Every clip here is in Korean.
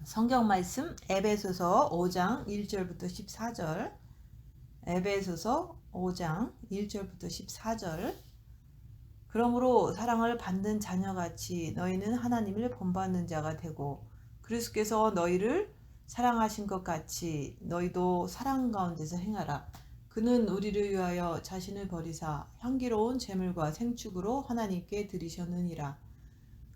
성경 말씀 에베소서 5장 1절부터 14절. 에베소서 5장 1절부터 14절. 그러므로 사랑을 받는 자녀같이 너희는 하나님을 본받는 자가 되고 그리스도께서 너희를 사랑하신 것 같이 너희도 사랑 가운데서 행하라. 그는 우리를 위하여 자신을 버리사 향기로운 제물과 생축으로 하나님께 드리셨느니라.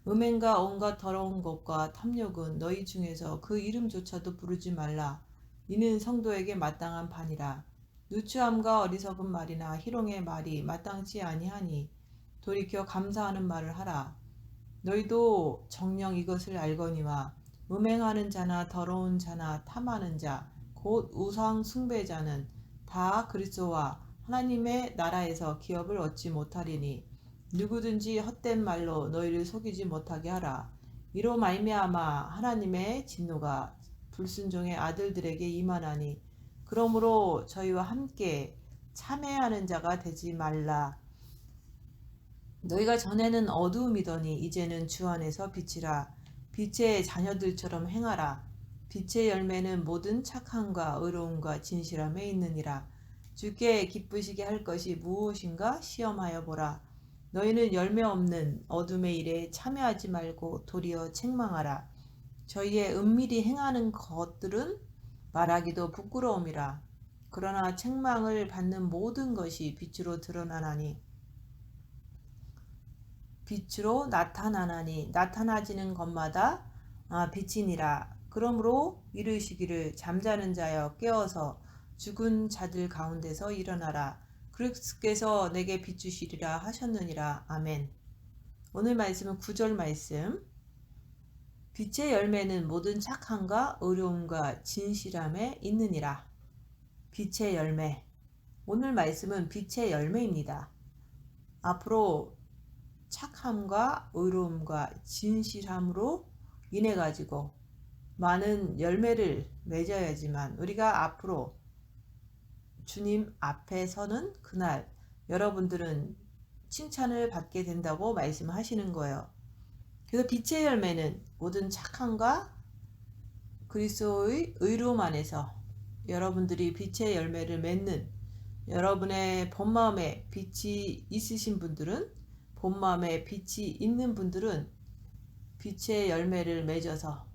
음행과 온갖 더러운 것과 탐욕은 너희 중에서 그 이름조차도 부르지 말라. 이는 성도에게 마땅한 반이라. 누추함과 어리석은 말이나 희롱의 말이 마땅치 아니하니 돌이켜 감사하는 말을 하라. 너희도 정녕 이것을 알거니와 음행하는 자나 더러운 자나 탐하는 자 곧 우상 숭배자는 다 그리스도와 하나님의 나라에서 기업을 얻지 못하리니 누구든지 헛된 말로 너희를 속이지 못하게 하라. 이로 말미암아 하나님의 진노가 불순종의 아들들에게 임하나니 그러므로 저희와 함께 참회하는 자가 되지 말라. 너희가 전에는 어두움이더니 이제는 주 안에서 빛이라. 빛의 자녀들처럼 행하라. 빛의 열매는 모든 착함과 의로움과 진실함에 있느니라. 주께 기쁘시게 할 것이 무엇인가 시험하여 보라. 너희는 열매 없는 어둠의 일에 참여하지 말고 도리어 책망하라. 저희의 은밀히 행하는 것들은 말하기도 부끄러움이라. 그러나 책망을 받는 모든 것이 빛으로 나타나나니 나타나지는 것마다 빛이니라. 그러므로 이르시기를 잠자는 자여 깨어서 죽은 자들 가운데서 일어나라. 그리스도께서 내게 비추시리라 하셨느니라. 아멘. 오늘 말씀은 9절 말씀. 빛의 열매는 모든 착함과 의로움과 진실함에 있느니라. 빛의 열매. 오늘 말씀은 빛의 열매입니다. 앞으로 착함과 의로움과 진실함으로 인해 가지고 많은 열매를 맺어야지만 우리가 앞으로 주님 앞에 서는 그날 여러분들은 칭찬을 받게 된다고 말씀하시는 거예요. 그래서 빛의 열매는 모든 착함과 그리스도의 의로움 안에서 여러분들이 빛의 열매를 맺는, 여러분의 본마음에 빛이 있으신 분들은, 본마음에 빛이 있는 분들은 빛의 열매를 맺어서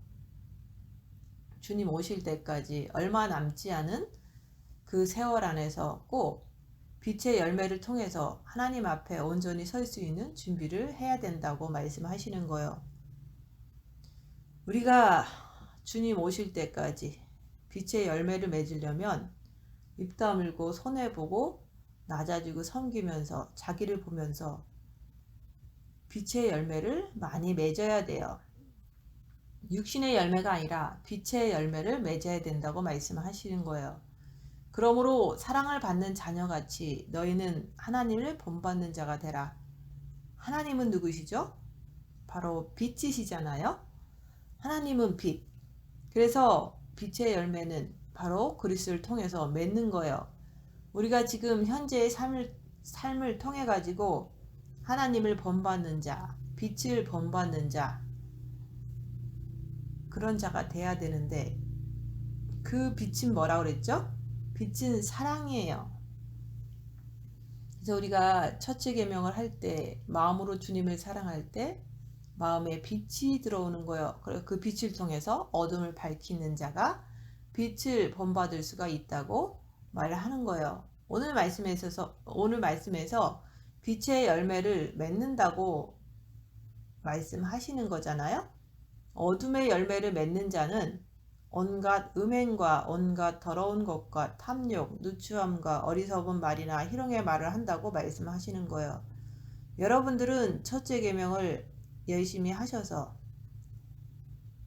주님 오실 때까지 얼마 남지 않은 그 세월 안에서 꼭 빛의 열매를 통해서 하나님 앞에 온전히 설 수 있는 준비를 해야 된다고 말씀하시는 거예요. 우리가 주님 오실 때까지 빛의 열매를 맺으려면 입 다물고 손해보고 낮아지고 섬기면서 자기를 보면서 빛의 열매를 많이 맺어야 돼요. 육신의 열매가 아니라 빛의 열매를 맺어야 된다고 말씀하시는 거예요. 그러므로 사랑을 받는 자녀같이 너희는 하나님을 본받는 자가 되라. 하나님은 누구시죠? 바로 빛이시잖아요. 하나님은 빛. 그래서 빛의 열매는 바로 그리스도를 통해서 맺는 거예요. 우리가 지금 현재의 삶을 통해 가지고 하나님을 본받는 자, 빛을 본받는 자, 그런 자가 돼야 되는데 그 빛은 뭐라고 그랬죠? 빛은 사랑이에요. 그래서 우리가 첫째 계명을 할 때 마음으로 주님을 사랑할 때 마음에 빛이 들어오는 거예요. 그 빛을 통해서 어둠을 밝히는 자가 빛을 본받을 수가 있다고 말을 하는 거예요. 오늘 말씀에서 빛의 열매를 맺는다고 말씀하시는 거잖아요. 어둠의 열매를 맺는 자는 온갖 음행과 온갖 더러운 것과 탐욕, 누추함과 어리석은 말이나 희롱의 말을 한다고 말씀하시는 거예요. 여러분들은 첫째 계명을 열심히 하셔서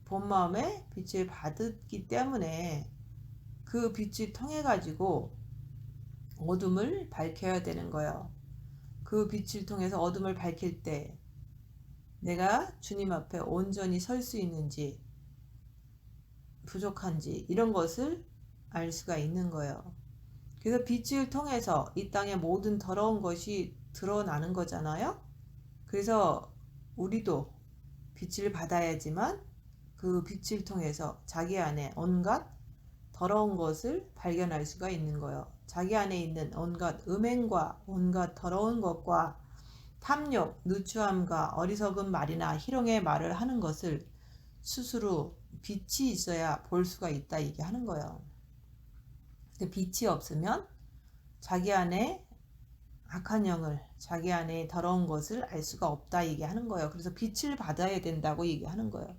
본 마음에 빛을 받았기 때문에 그 빛을 통해 가지고 어둠을 밝혀야 되는 거예요. 그 빛을 통해서 어둠을 밝힐 때 내가 주님 앞에 온전히 설 수 있는지 부족한지 이런 것을 알 수가 있는 거예요. 그래서 빛을 통해서 이 땅의 모든 더러운 것이 드러나는 거잖아요. 그래서 우리도 빛을 받아야지만 그 빛을 통해서 자기 안에 온갖 더러운 것을 발견할 수가 있는 거예요. 자기 안에 있는 온갖 음행과 온갖 더러운 것과 탐욕, 누추함과 어리석은 말이나 희롱의 말을 하는 것을 스스로 빛이 있어야 볼 수가 있다 얘기하는 거예요. 빛이 없으면 자기 안에 악한 영을, 자기 안에 더러운 것을 알 수가 없다 얘기하는 거예요. 그래서 빛을 받아야 된다고 얘기하는 거예요.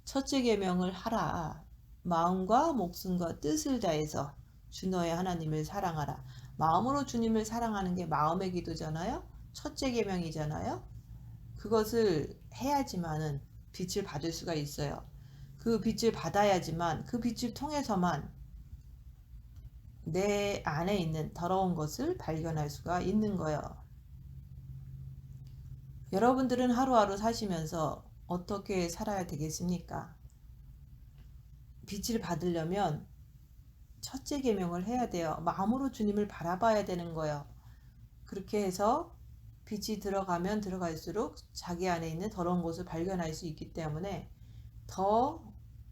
첫째 계명을 하라. 마음과 목숨과 뜻을 다해서 주 너의 하나님을 사랑하라. 마음으로 주님을 사랑하는 게 마음의 기도잖아요. 첫째 계명이잖아요. 그것을 해야지만은 빛을 받을 수가 있어요. 그 빛을 받아야지만 그 빛을 통해서만 내 안에 있는 더러운 것을 발견할 수가 있는 거예요. 여러분들은 하루하루 사시면서 어떻게 살아야 되겠습니까? 빛을 받으려면 첫째 계명을 해야 돼요. 마음으로 주님을 바라봐야 되는 거예요. 그렇게 해서 빛이 들어가면 들어갈수록 자기 안에 있는 더러운 것을 발견할 수 있기 때문에 더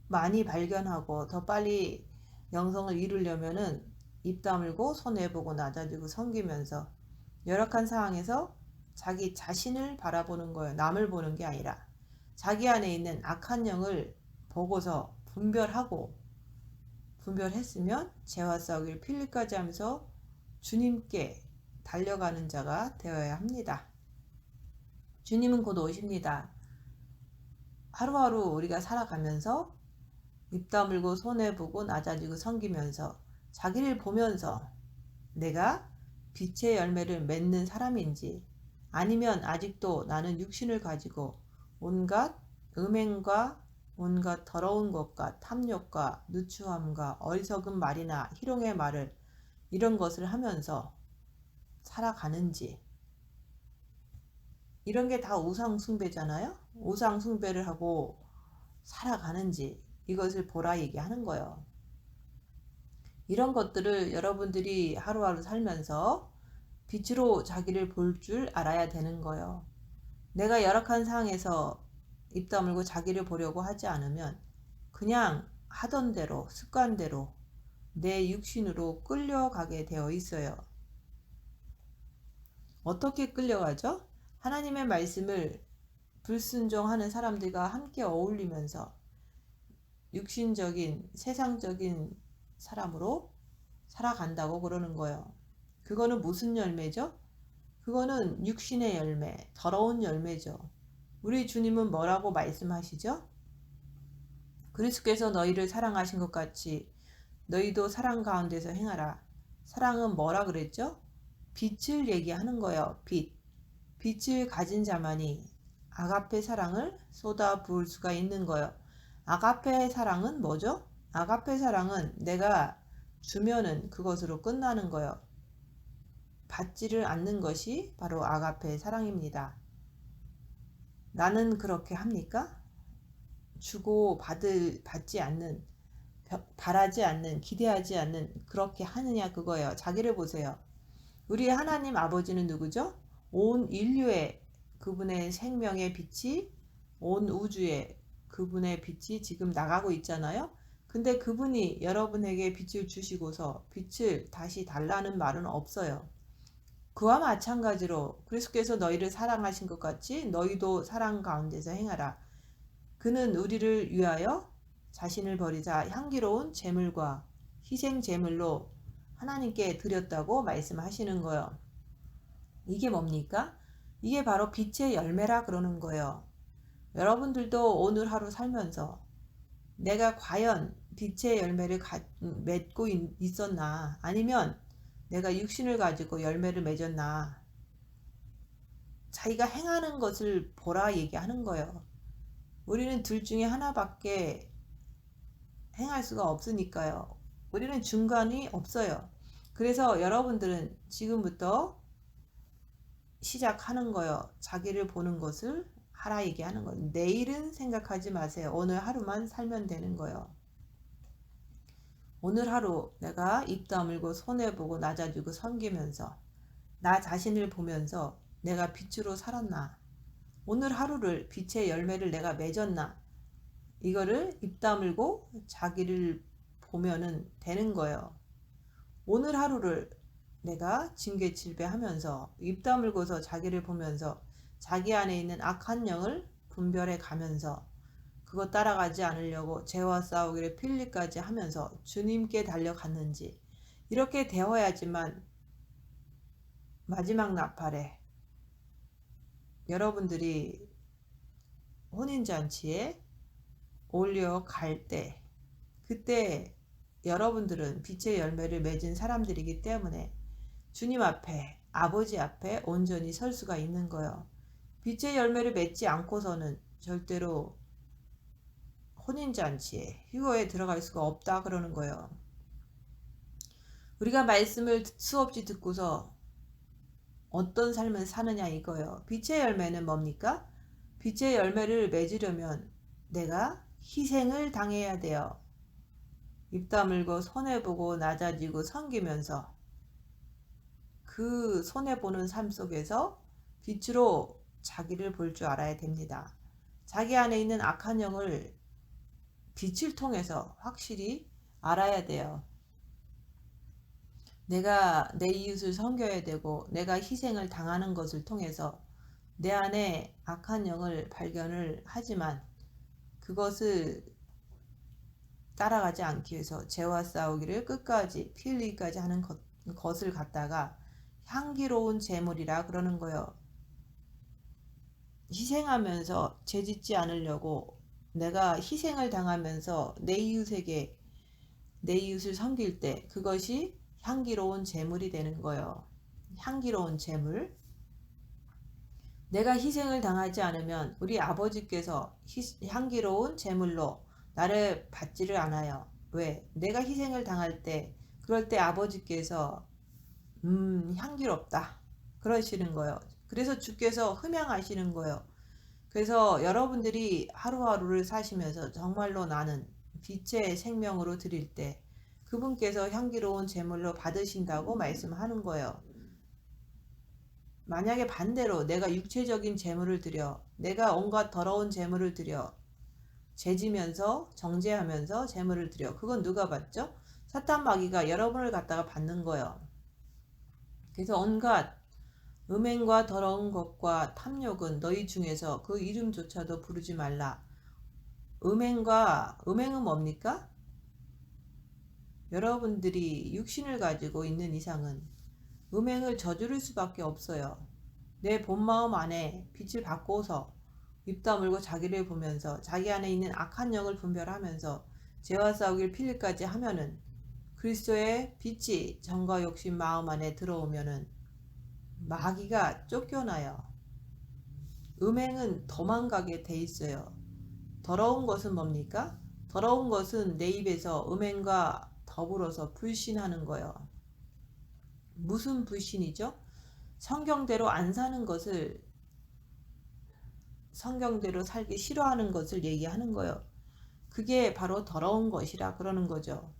많이 발견하고 더 빨리 영성을 이루려면은 입 다물고 손 내보고 낮아지고 섬기면서 열악한 상황에서 자기 자신을 바라보는 거예요. 남을 보는 게 아니라 자기 안에 있는 악한 영을 보고서 분별했으면 죄와 싸우길 필리까지 하면서 주님께 달려가는 자가 되어야 합니다. 주님은 곧 오십니다. 하루하루 우리가 살아가면서 입 다물고 손에 보고 낮아지고 섬기면서 자기를 보면서 내가 빛의 열매를 맺는 사람인지 아니면 아직도 나는 육신을 가지고 온갖 음행과 온갖 더러운 것과 탐욕과 누추함과 어리석은 말이나 희롱의 말을 이런 것을 하면서 살아가는지 이런 게 다 우상 숭배잖아요. 우상 숭배를 하고 살아가는지 이것을 보라 얘기하는 거예요. 이런 것들을 여러분들이 하루하루 살면서 빛으로 자기를 볼 줄 알아야 되는 거예요. 내가 열악한 상황에서 입 다물고 자기를 보려고 하지 않으면 그냥 하던 대로 습관대로 내 육신으로 끌려가게 되어 있어요. 어떻게 끌려가죠? 하나님의 말씀을 불순종하는 사람들과 함께 어울리면서 육신적인 세상적인 사람으로 살아간다고 그러는 거예요. 그거는 무슨 열매죠? 그거는 육신의 열매, 더러운 열매죠. 우리 주님은 뭐라고 말씀하시죠? 그리스도께서 너희를 사랑하신 것 같이 너희도 사랑 가운데서 행하라. 사랑은 뭐라 그랬죠? 빛을 얘기하는 거예요. 빛을 가진 자만이 아가페 사랑을 쏟아 부을 수가 있는 거예요. 아가페 사랑은 뭐죠? 아가페 사랑은 내가 주면은 그것으로 끝나는 거예요. 받지를 않는 것이 바로 아가페 사랑입니다. 나는 그렇게 합니까? 주고 받지 않는, 바라지 않는, 기대하지 않는 그렇게 하느냐 그거예요. 자기를 보세요. 우리 하나님 아버지는 누구죠? 온 인류의 그분의 생명의 빛이 온 우주에 그분의 빛이 지금 나가고 있잖아요. 근데 그분이 여러분에게 빛을 주시고서 빛을 다시 달라는 말은 없어요. 그와 마찬가지로 그리스도께서 너희를 사랑하신 것 같이 너희도 사랑 가운데서 행하라. 그는 우리를 위하여 자신을 버리자 향기로운 제물과 희생 제물로 하나님께 드렸다고 말씀하시는 거예요. 이게 뭡니까? 이게 바로 빛의 열매라 그러는 거예요. 여러분들도 오늘 하루 살면서 내가 과연 빛의 열매를 맺고 있었나? 아니면 내가 육신을 가지고 열매를 맺었나? 자기가 행하는 것을 보라 얘기하는 거예요. 우리는 둘 중에 하나밖에 행할 수가 없으니까요. 우리는 중간이 없어요. 그래서 여러분들은 지금부터 시작하는 거예요. 자기를 보는 것을 하라 얘기하는 거예요. 내일은 생각하지 마세요. 오늘 하루만 살면 되는 거예요. 오늘 하루 내가 입 다물고 손해보고 낮아지고 섬기면서 나 자신을 보면서 내가 빛으로 살았나? 오늘 하루를 빛의 열매를 내가 맺었나? 이거를 입 다물고 자기를 보면은 되는 거예요. 오늘 하루를 내가 징계칠배하면서 입 다물고서 자기를 보면서 자기 안에 있는 악한 영을 분별해 가면서 그거 따라가지 않으려고 죄와 싸우기를 필리까지 하면서 주님께 달려갔는지 이렇게 되어야지만 마지막 나팔에 여러분들이 혼인잔치에 올려갈 때 그때 여러분들은 빛의 열매를 맺은 사람들이기 때문에 주님 앞에 아버지 앞에 온전히 설 수가 있는 거예요. 빛의 열매를 맺지 않고서는 절대로 혼인잔치에 휴거에 들어갈 수가 없다 그러는 거예요. 우리가 말씀을 수없이 듣고서 어떤 삶을 사느냐 이거예요. 빛의 열매는 뭡니까? 빛의 열매를 맺으려면 내가 희생을 당해야 돼요. 입 다물고 손해보고 낮아지고 섬기면서 그 손해보는 삶 속에서 빛으로 자기를 볼 줄 알아야 됩니다. 자기 안에 있는 악한 영을 빛을 통해서 확실히 알아야 돼요. 내가 내 이웃을 섬겨야 되고 내가 희생을 당하는 것을 통해서 내 안에 악한 영을 발견을 하지만 그것을 따라가지 않기 위해서 죄와 싸우기를 끝까지 피 흘리기까지 하는 것을 갖다가 향기로운 제물이라 그러는 거예요. 희생하면서 죄짓지 않으려고 내가 희생을 당하면서 내 이웃을 섬길 때 그것이 향기로운 제물이 되는 거예요. 향기로운 제물. 내가 희생을 당하지 않으면 우리 아버지께서 향기로운 제물로 나를 받지를 않아요. 왜? 내가 희생을 당할 때 그럴 때 아버지께서 향기롭다 그러시는 거예요. 그래서 주께서 흠양하시는 거예요. 그래서 여러분들이 하루하루를 사시면서 정말로 나는 빛의 생명으로 드릴 때 그분께서 향기로운 제물로 받으신다고 말씀하는 거예요. 만약에 반대로 내가 육체적인 제물을 드려 내가 온갖 더러운 제물을 드려 죄지면서 정죄하면서 제물을 드려 그건 누가 받죠? 사탄 마귀가 여러분을 갖다가 받는 거예요. 그래서 온갖 음행과 더러운 것과 탐욕은 너희 중에서 그 이름조차도 부르지 말라. 음행은 뭡니까? 여러분들이 육신을 가지고 있는 이상은 음행을 저지를 수밖에 없어요. 내 본마음 안에 빛을 받고서 입 다물고 자기를 보면서 자기 안에 있는 악한 영을 분별하면서 죄와 싸우기를 필리까지 하면은 그리스도의 빛이 정과 욕심 마음 안에 들어오면은 마귀가 쫓겨나요. 음행은 도망가게 돼 있어요. 더러운 것은 뭡니까? 더러운 것은 내 입에서 음행과 더불어서 불신하는 거예요. 무슨 불신이죠? 성경대로 안 사는 것을 성경대로 살기 싫어하는 것을 얘기하는 거예요. 그게 바로 더러운 것이라 그러는 거죠.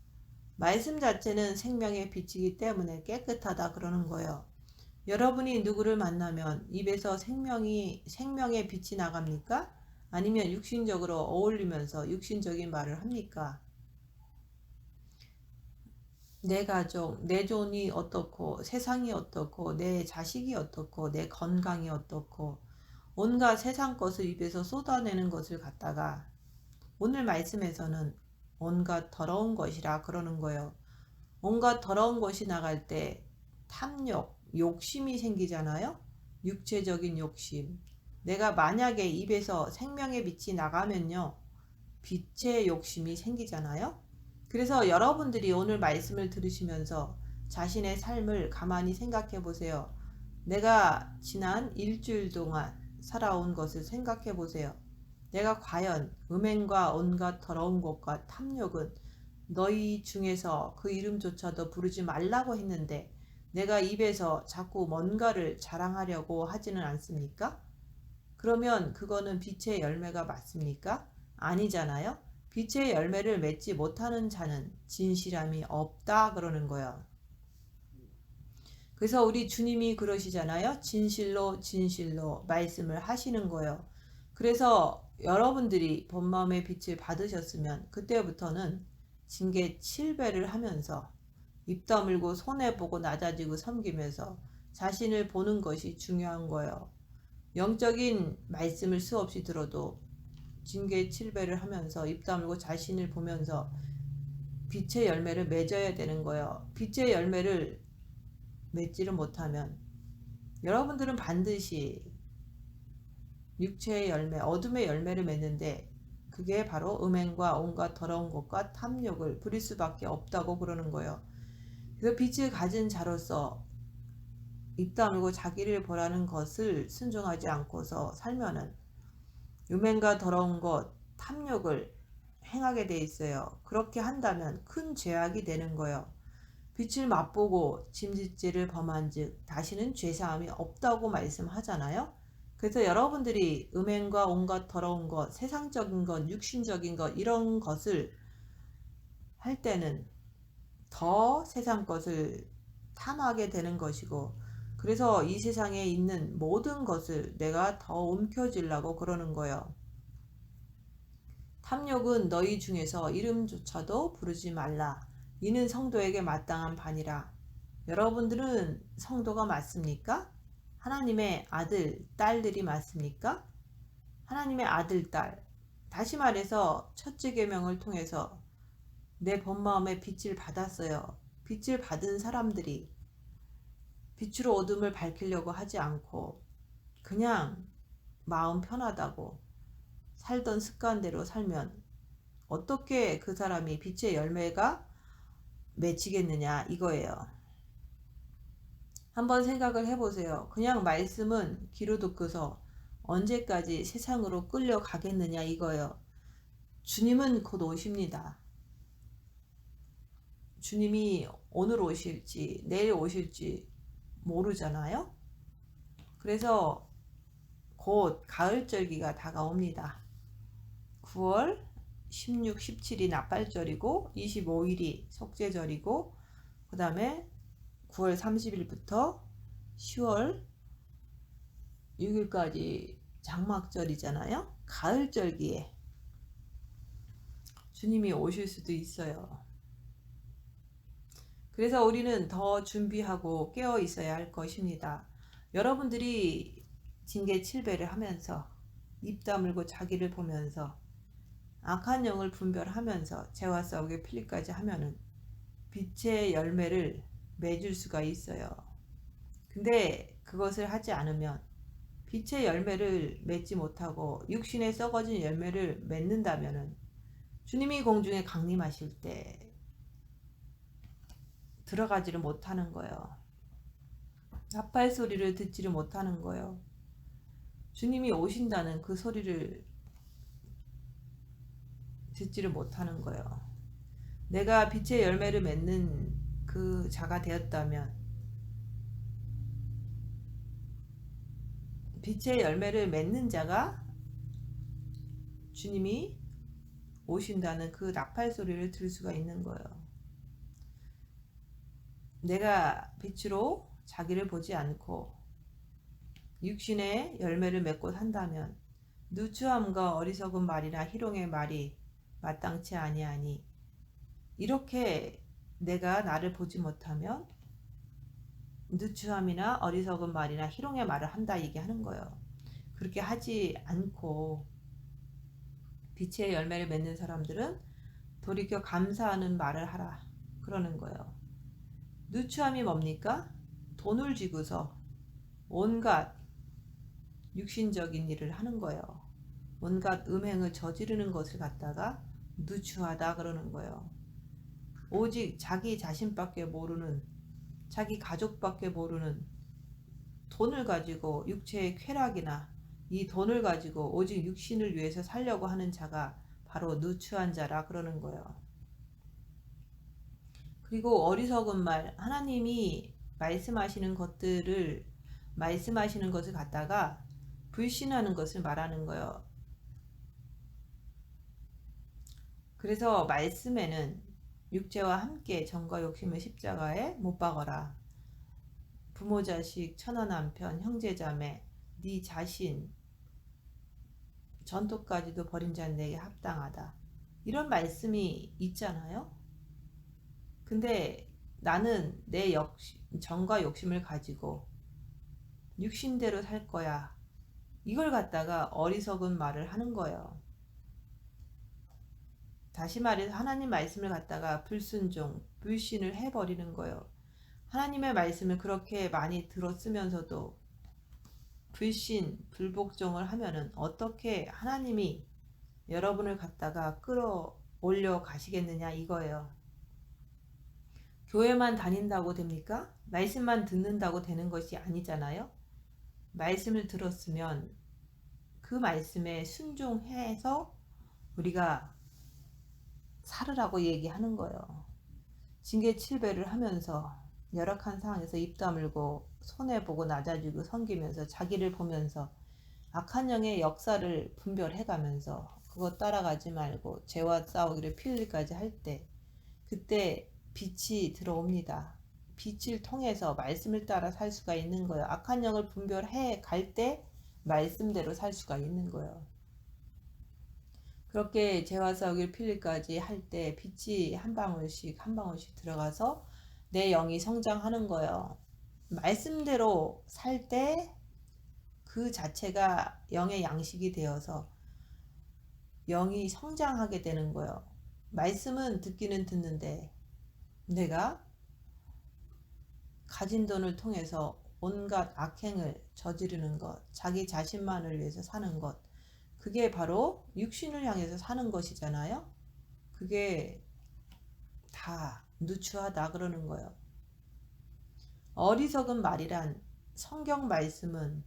말씀 자체는 생명의 빛이기 때문에 깨끗하다 그러는 거예요. 여러분이 누구를 만나면 입에서 생명의 빛이 나갑니까? 아니면 육신적으로 어울리면서 육신적인 말을 합니까? 내 가족, 내 돈이 어떻고 세상이 어떻고 내 자식이 어떻고 내 건강이 어떻고 온갖 세상 것을 입에서 쏟아내는 것을 갖다가 오늘 말씀에서는 온갖 더러운 것이라 그러는 거예요. 온갖 더러운 것이 나갈 때 탐욕, 욕심이 생기잖아요. 육체적인 욕심. 내가 만약에 입에서 생명의 빛이 나가면요. 빛의 욕심이 생기잖아요. 그래서 여러분들이 오늘 말씀을 들으시면서 자신의 삶을 가만히 생각해 보세요. 내가 지난 일주일 동안 살아온 것을 생각해 보세요. 내가 과연 음행과 온갖 더러운 것과 탐욕은 너희 중에서 그 이름조차도 부르지 말라고 했는데 내가 입에서 자꾸 뭔가를 자랑하려고 하지는 않습니까? 그러면 그거는 빛의 열매가 맞습니까? 아니잖아요. 빛의 열매를 맺지 못하는 자는 진실함이 없다 그러는 거예요. 그래서 우리 주님이 그러시잖아요. 진실로 진실로 말씀을 하시는 거예요. 그래서 여러분들이 본 마음의 빛을 받으셨으면 그때부터는 징계 7배를 하면서 입 다물고 손해보고 낮아지고 섬기면서 자신을 보는 것이 중요한 거예요. 영적인 말씀을 수없이 들어도 징계 7배를 하면서 입 다물고 자신을 보면서 빛의 열매를 맺어야 되는 거예요. 빛의 열매를 맺지를 못하면 여러분들은 반드시 육체의 열매, 어둠의 열매를 맺는데 그게 바로 음행과 온갖 더러운 것과 탐욕을 부릴 수밖에 없다고 그러는 거예요. 그래서 빛을 가진 자로서 입 다물고 자기를 보라는 것을 순종하지 않고서 살면은 음행과 더러운 것, 탐욕을 행하게 돼 있어요. 그렇게 한다면 큰 죄악이 되는 거예요. 빛을 맛보고 짐짓죄를 범한 즉 다시는 죄사함이 없다고 말씀하잖아요. 그래서 여러분들이 음행과 온갖 더러운 것, 세상적인 것, 육신적인 것 이런 것을 할 때는 더 세상 것을 탐하게 되는 것이고, 그래서 이 세상에 있는 모든 것을 내가 더 움켜쥐려고 그러는 거예요. 탐욕은 너희 중에서 이름조차도 부르지 말라. 이는 성도에게 마땅한 반이라. 여러분들은 성도가 맞습니까? 하나님의 아들, 딸들이 맞습니까? 하나님의 아들, 딸. 다시 말해서 첫째 계명을 통해서 내 본마음의 빛을 받았어요. 빛을 받은 사람들이 빛으로 어둠을 밝히려고 하지 않고 그냥 마음 편하다고 살던 습관대로 살면 어떻게 그 사람이 빛의 열매가 맺히겠느냐 이거예요. 한번 생각을 해보세요. 그냥 말씀은 귀로 듣고서 언제까지 세상으로 끌려가겠느냐 이거예요. 주님은 곧 오십니다. 주님이 오늘 오실지 내일 오실지 모르잖아요. 그래서 곧 가을절기가 다가옵니다. 9월 16, 17이 나팔절이고 25일이 속죄절이고 그 다음에 9월 30일부터 10월 6일까지 장막절이잖아요. 가을절기에 주님이 오실 수도 있어요. 그래서 우리는 더 준비하고 깨어 있어야 할 것입니다. 여러분들이 징계 7배를 하면서 입 다물고 자기를 보면서 악한 영을 분별하면서 죄와 싸우게 필리까지 하면은 빛의 열매를 맺을 수가 있어요. 근데 그것을 하지 않으면 빛의 열매를 맺지 못하고 육신에 썩어진 열매를 맺는다면은 주님이 공중에 강림하실 때 들어가지를 못하는 거예요. 나팔 소리를 듣지를 못하는 거예요. 주님이 오신다는 그 소리를 듣지를 못하는 거예요. 내가 빛의 열매를 맺는 그 자가 되었다면 빛의 열매를 맺는 자가 주님이 오신다는 그 나팔 소리를 들을 수가 있는 거예요. 내가 빛으로 자기를 보지 않고 육신의 열매를 맺고 산다면 누추함과 어리석은 말이나 희롱의 말이 마땅치 아니하니 이렇게 내가 나를 보지 못하면 누추함이나 어리석은 말이나 희롱의 말을 한다 얘기하는 거예요. 그렇게 하지 않고 빛의 열매를 맺는 사람들은 돌이켜 감사하는 말을 하라 그러는 거예요. 누추함이 뭡니까? 돈을 쥐고서 온갖 육신적인 일을 하는 거예요. 온갖 음행을 저지르는 것을 갖다가 누추하다 그러는 거예요. 오직 자기 자신밖에 모르는, 자기 가족밖에 모르는 돈을 가지고 육체의 쾌락이나 이 돈을 가지고 오직 육신을 위해서 살려고 하는 자가 바로 누추한 자라 그러는 거예요. 그리고 어리석은 말, 하나님이 말씀하시는 것을 갖다가 불신하는 것을 말하는 거예요. 그래서 말씀에는 육체와 함께 정과 욕심을 십자가에 못 박아라. 부모 자식, 처나 남편, 형제 자매, 네 자신 전토까지도 버린 자는 내게 합당하다. 이런 말씀이 있잖아요. 근데 나는 내 정과 욕심을 가지고 육신대로 살 거야. 이걸 갖다가 어리석은 말을 하는 거예요. 다시 말해서 하나님 말씀을 갖다가 불순종, 불신을 해버리는 거예요. 하나님의 말씀을 그렇게 많이 들었으면서도 불신, 불복종을 하면은 어떻게 하나님이 여러분을 갖다가 끌어올려 가시겠느냐 이거예요. 교회만 다닌다고 됩니까? 말씀만 듣는다고 되는 것이 아니잖아요. 말씀을 들었으면 그 말씀에 순종해서 우리가 살으라고 얘기하는 거예요. 징계 7배를 하면서 열악한 상황에서 입 다물고 손해보고 낮아지고 섬기면서 자기를 보면서 악한 영의 역사를 분별해가면서 그거 따라가지 말고 죄와 싸우기를 피 흘리까지 할 때 그때 빛이 들어옵니다. 빛을 통해서 말씀을 따라 살 수가 있는 거예요. 악한 영을 분별해 갈 때 말씀대로 살 수가 있는 거예요. 그렇게 죄와 싸우기를 피 흘리까지 할 때 빛이 한 방울씩 한 방울씩 들어가서 내 영이 성장하는 거예요. 말씀대로 살 때 그 자체가 영의 양식이 되어서 영이 성장하게 되는 거예요. 말씀은 듣기는 듣는데 내가 가진 돈을 통해서 온갖 악행을 저지르는 것, 자기 자신만을 위해서 사는 것, 그게 바로 육신을 향해서 사는 것이잖아요. 그게 다 누추하다 그러는 거예요. 어리석은 말이란 성경 말씀은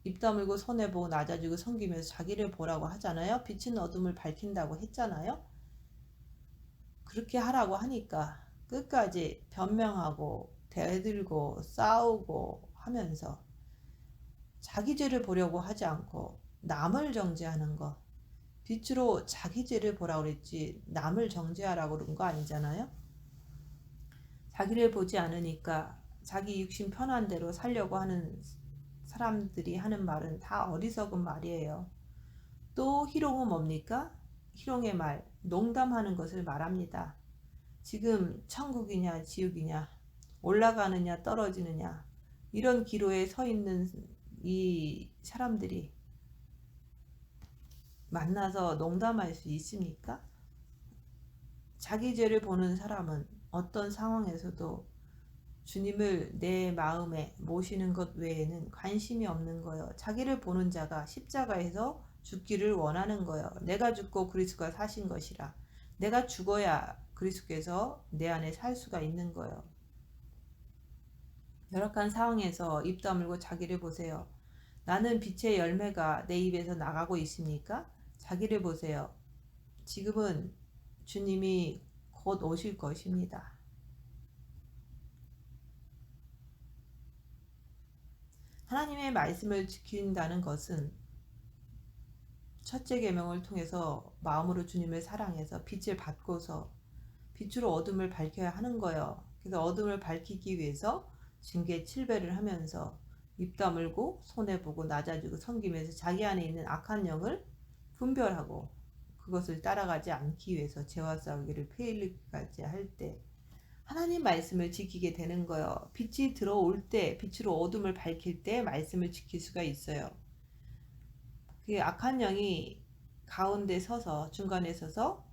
입 다물고 손해보고 낮아지고 섬기면서 자기를 보라고 하잖아요. 빛은 어둠을 밝힌다고 했잖아요. 그렇게 하라고 하니까 끝까지 변명하고 대들고 싸우고 하면서 자기 죄를 보려고 하지 않고 남을 정죄하는 것. 빛으로 자기 죄를 보라고 그랬지 남을 정죄하라고 그런 거 아니잖아요. 자기를 보지 않으니까 자기 육신 편한 대로 살려고 하는 사람들이 하는 말은 다 어리석은 말이에요. 또 희롱은 뭡니까? 희롱의 말, 농담하는 것을 말합니다. 지금 천국이냐 지옥이냐, 올라가느냐 떨어지느냐, 이런 기로에 서 있는 이 사람들이 만나서 농담할 수 있습니까? 자기 죄를 보는 사람은 어떤 상황에서도 주님을 내 마음에 모시는 것 외에는 관심이 없는 거예요. 자기를 보는 자가 십자가에서 죽기를 원하는 거예요. 내가 죽고 그리스도가 사신 것이라. 내가 죽어야 그리스도께서 내 안에 살 수가 있는 거예요. 열악한 상황에서 입 다물고 자기를 보세요. 나는 빛의 열매가 내 입에서 나가고 있습니까? 자기를 보세요. 지금은 주님이 곧 오실 것입니다. 하나님의 말씀을 지킨다는 것은 첫째 계명을 통해서 마음으로 주님을 사랑해서 빛을 받고서 빛으로 어둠을 밝혀야 하는 거예요. 그래서 어둠을 밝히기 위해서 징계 7배를 하면서 입 다물고 손해보고 낮아지고 섬기면서 자기 안에 있는 악한 영을 분별하고 그것을 따라가지 않기 위해서 죄와 싸우기를 피 흘리기까지 할 때 하나님 말씀을 지키게 되는 거예요. 빛이 들어올 때 빛으로 어둠을 밝힐 때 말씀을 지킬 수가 있어요. 그 악한 영이 가운데 서서 중간에 서서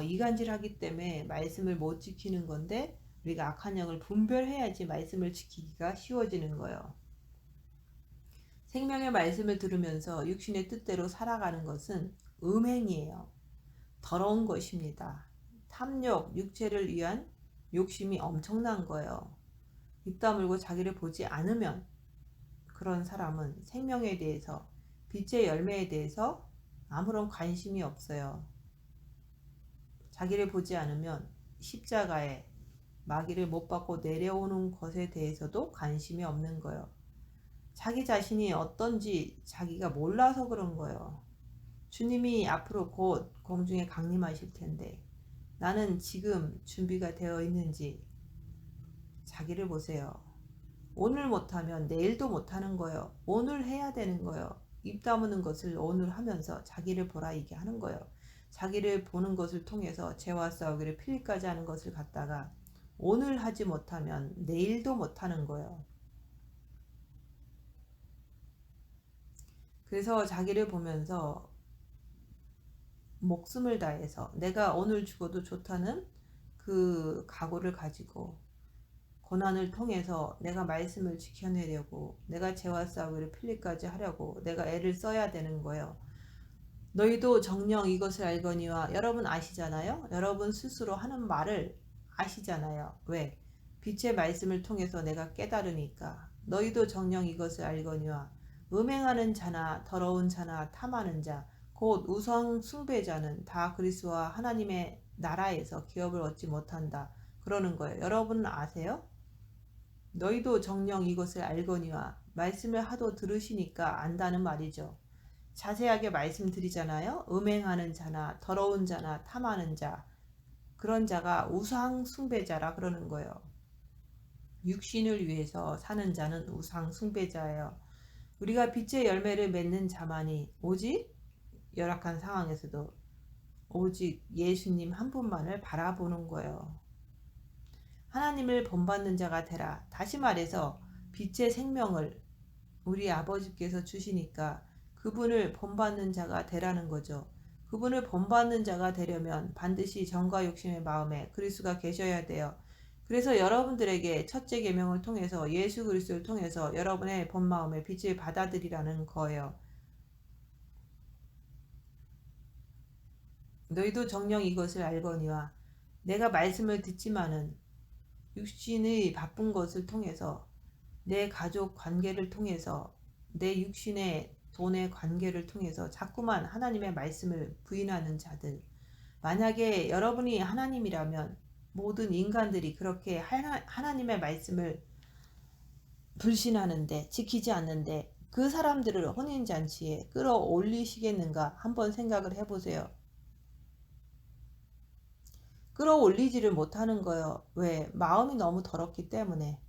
이간질하기 때문에 말씀을 못 지키는 건데 우리가 악한 영을 분별해야지 말씀을 지키기가 쉬워지는 거예요. 생명의 말씀을 들으면서 육신의 뜻대로 살아가는 것은 음행이에요. 더러운 것입니다. 탐욕, 육체를 위한 욕심이 엄청난 거예요. 입 다물고 자기를 보지 않으면 그런 사람은 생명에 대해서 빛의 열매에 대해서 아무런 관심이 없어요. 자기를 보지 않으면 십자가에 마귀를 못 받고 내려오는 것에 대해서도 관심이 없는 거예요. 자기 자신이 어떤지 자기가 몰라서 그런 거예요. 주님이 앞으로 곧 공중에 강림하실 텐데 나는 지금 준비가 되어 있는지 자기를 보세요. 오늘 못하면 내일도 못하는 거예요. 오늘 해야 되는 거예요. 입 다무는 것을 오늘 하면서 자기를 보라 이게 하는 거예요. 자기를 보는 것을 통해서 죄와 싸우기를 필까지 하는 것을 갖다가 오늘 하지 못하면 내일도 못하는 거예요. 그래서 자기를 보면서 목숨을 다해서 내가 오늘 죽어도 좋다는 그 각오를 가지고 고난을 통해서 내가 말씀을 지켜내려고 내가 죄와 싸우기를 필리까지 하려고 내가 애를 써야 되는 거예요. 너희도 정녕 이것을 알거니와 여러분 아시잖아요. 여러분 스스로 하는 말을 아시잖아요. 왜? 빛의 말씀을 통해서 내가 깨달으니까. 너희도 정녕 이것을 알거니와 음행하는 자나 더러운 자나 탐하는 자 곧 우상 숭배자는 다 그리스도와 하나님의 나라에서 기업을 얻지 못한다. 그러는 거예요. 여러분 아세요? 너희도 정녕 이것을 알거니와 말씀을 하도 들으시니까 안다는 말이죠. 자세하게 말씀드리잖아요. 음행하는 자나 더러운 자나 탐하는 자 그런 자가 우상 숭배자라 그러는 거예요. 육신을 위해서 사는 자는 우상 숭배자예요. 우리가 빛의 열매를 맺는 자만이 오직 열악한 상황에서도 오직 예수님 한 분만을 바라보는 거예요. 하나님을 본받는 자가 되라. 다시 말해서 빛의 생명을 우리 아버지께서 주시니까 그분을 본받는 자가 되라는 거죠. 그분을 본받는 자가 되려면 반드시 정과 욕심의 마음에 그리스도가 계셔야 돼요. 그래서 여러분들에게 첫째 계명을 통해서 예수 그리스도를 통해서 여러분의 본 마음의 빛을 받아들이라는 거예요. 너희도 정녕 이것을 알거니와 내가 말씀을 듣지만은 육신의 바쁜 것을 통해서 내 가족 관계를 통해서 내 육신의 돈의 관계를 통해서 자꾸만 하나님의 말씀을 부인하는 자들, 만약에 여러분이 하나님이라면 모든 인간들이 그렇게 하나님의 말씀을 불신하는데 지키지 않는데 그 사람들을 혼인잔치에 끌어올리시겠는가 한번 생각을 해보세요. 끌어올리지를 못하는 거예요. 왜? 마음이 너무 더럽기 때문에.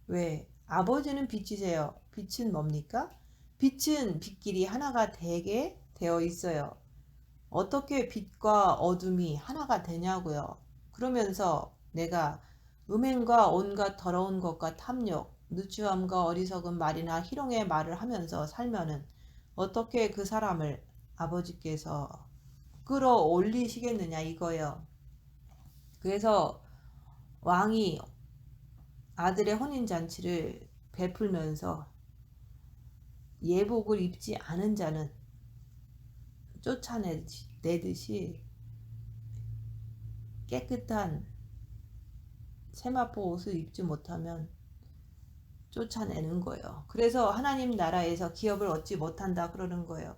왜? 아버지는 빛이세요. 빛은 뭡니까? 빛은 빛끼리 하나가 되게 되어 있어요. 어떻게 빛과 어둠이 하나가 되냐고요. 그러면서 내가 음행과 온갖 더러운 것과 탐욕, 누추함과 어리석은 말이나 희롱의 말을 하면서 살면은 어떻게 그 사람을 아버지께서 끌어올리시겠느냐 이거예요. 그래서 왕이 아들의 혼인잔치를 베풀면서 예복을 입지 않은 자는 쫓아내듯이 깨끗한 세마포 옷을 입지 못하면 쫓아내는 거예요. 그래서 하나님 나라에서 기업을 얻지 못한다 그러는 거예요.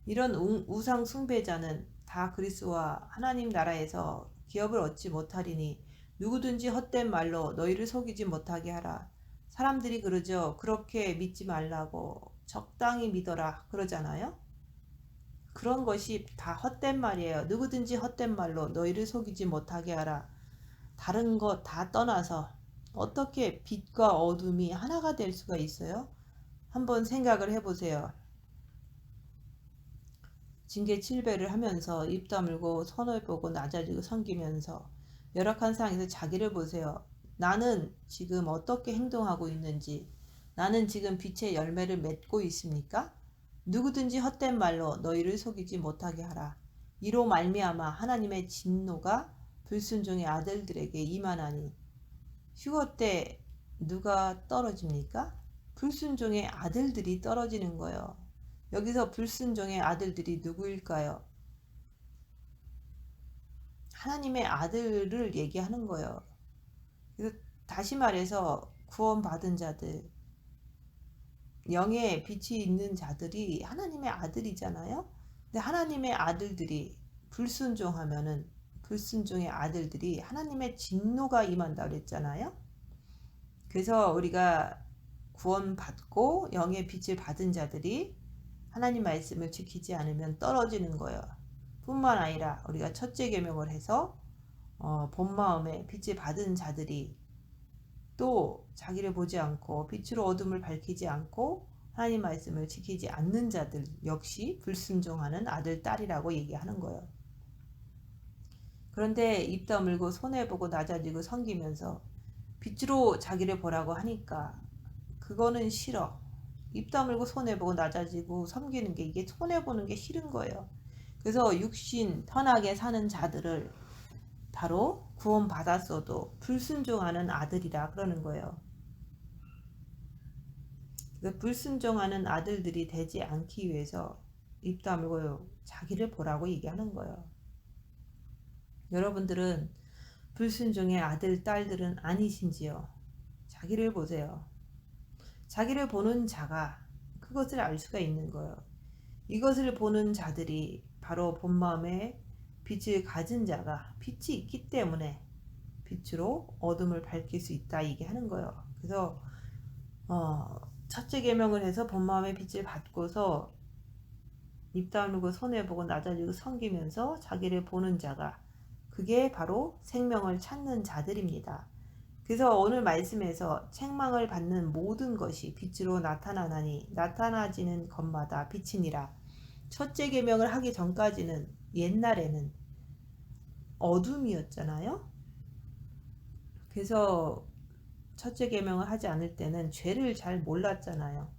이런 우상 숭배자는 다 그리스도와 하나님 나라에서 기업을 얻지 못하리니 누구든지 헛된 말로 너희를 속이지 못하게 하라. 사람들이 그러죠. 그렇게 믿지 말라고 적당히 믿어라 그러잖아요. 그런 것이 다 헛된 말이에요. 누구든지 헛된 말로 너희를 속이지 못하게 하라. 다른 것 다 떠나서 어떻게 빛과 어둠이 하나가 될 수가 있어요? 한번 생각을 해보세요. 징계 7배를 하면서 입 다물고 선을 보고 낮아지고 섬기면서 열악한 상황에서 자기를 보세요. 나는 지금 어떻게 행동하고 있는지, 나는 지금 빛의 열매를 맺고 있습니까? 누구든지 헛된 말로 너희를 속이지 못하게 하라. 이로 말미암아 하나님의 진노가 불순종의 아들들에게 임하나니. 휴거 때 누가 떨어집니까? 불순종의 아들들이 떨어지는 거예요. 여기서 불순종의 아들들이 누구일까요? 하나님의 아들을 얘기하는 거예요. 그래서 다시 말해서 구원받은 자들, 영의 빛이 있는 자들이 하나님의 아들이잖아요. 근데 하나님의 아들들이 불순종하면은 불순종의 아들들이 하나님의 진노가 임한다 그랬잖아요. 그래서 우리가 구원받고 영의 빛을 받은 자들이 하나님 말씀을 지키지 않으면 떨어지는 거예요. 뿐만 아니라 우리가 첫째 계명을 해서 본 마음에 빛을 받은 자들이 또 자기를 보지 않고 빛으로 어둠을 밝히지 않고 하나님 말씀을 지키지 않는 자들 역시 불순종하는 아들, 딸이라고 얘기하는 거예요. 그런데 입 다물고 손해보고 낮아지고 섬기면서 빛으로 자기를 보라고 하니까 그거는 싫어. 입 다물고 손해보고 낮아지고 섬기는 게, 이게 손해보는 게 싫은 거예요. 그래서 육신 편하게 사는 자들을 바로 구원받았어도 불순종하는 아들이라 그러는 거예요. 불순종하는 아들들이 되지 않기 위해서 입 다물고 자기를 보라고 얘기하는 거예요. 여러분들은 불순종의 아들, 딸들은 아니신지요? 자기를 보세요. 자기를 보는 자가 그것을 알 수가 있는 거예요. 이것을 보는 자들이 바로 본 마음에 빛을 가진 자가, 빛이 있기 때문에 빛으로 어둠을 밝힐 수 있다 얘기하는 거예요. 그래서 첫째 계명을 해서 본 마음의 빛을 받고서 입 다물고 손해보고 낮아지고 섬기면서 자기를 보는 자가, 그게 바로 생명을 찾는 자들입니다. 그래서 오늘 말씀에서 책망을 받는 모든 것이 빛으로 나타나나니 나타나지는 것마다 빛이니라. 첫째 계명을 하기 전까지는, 옛날에는 어둠이었잖아요. 그래서 첫째 계명을 하지 않을 때는 죄를 잘 몰랐잖아요.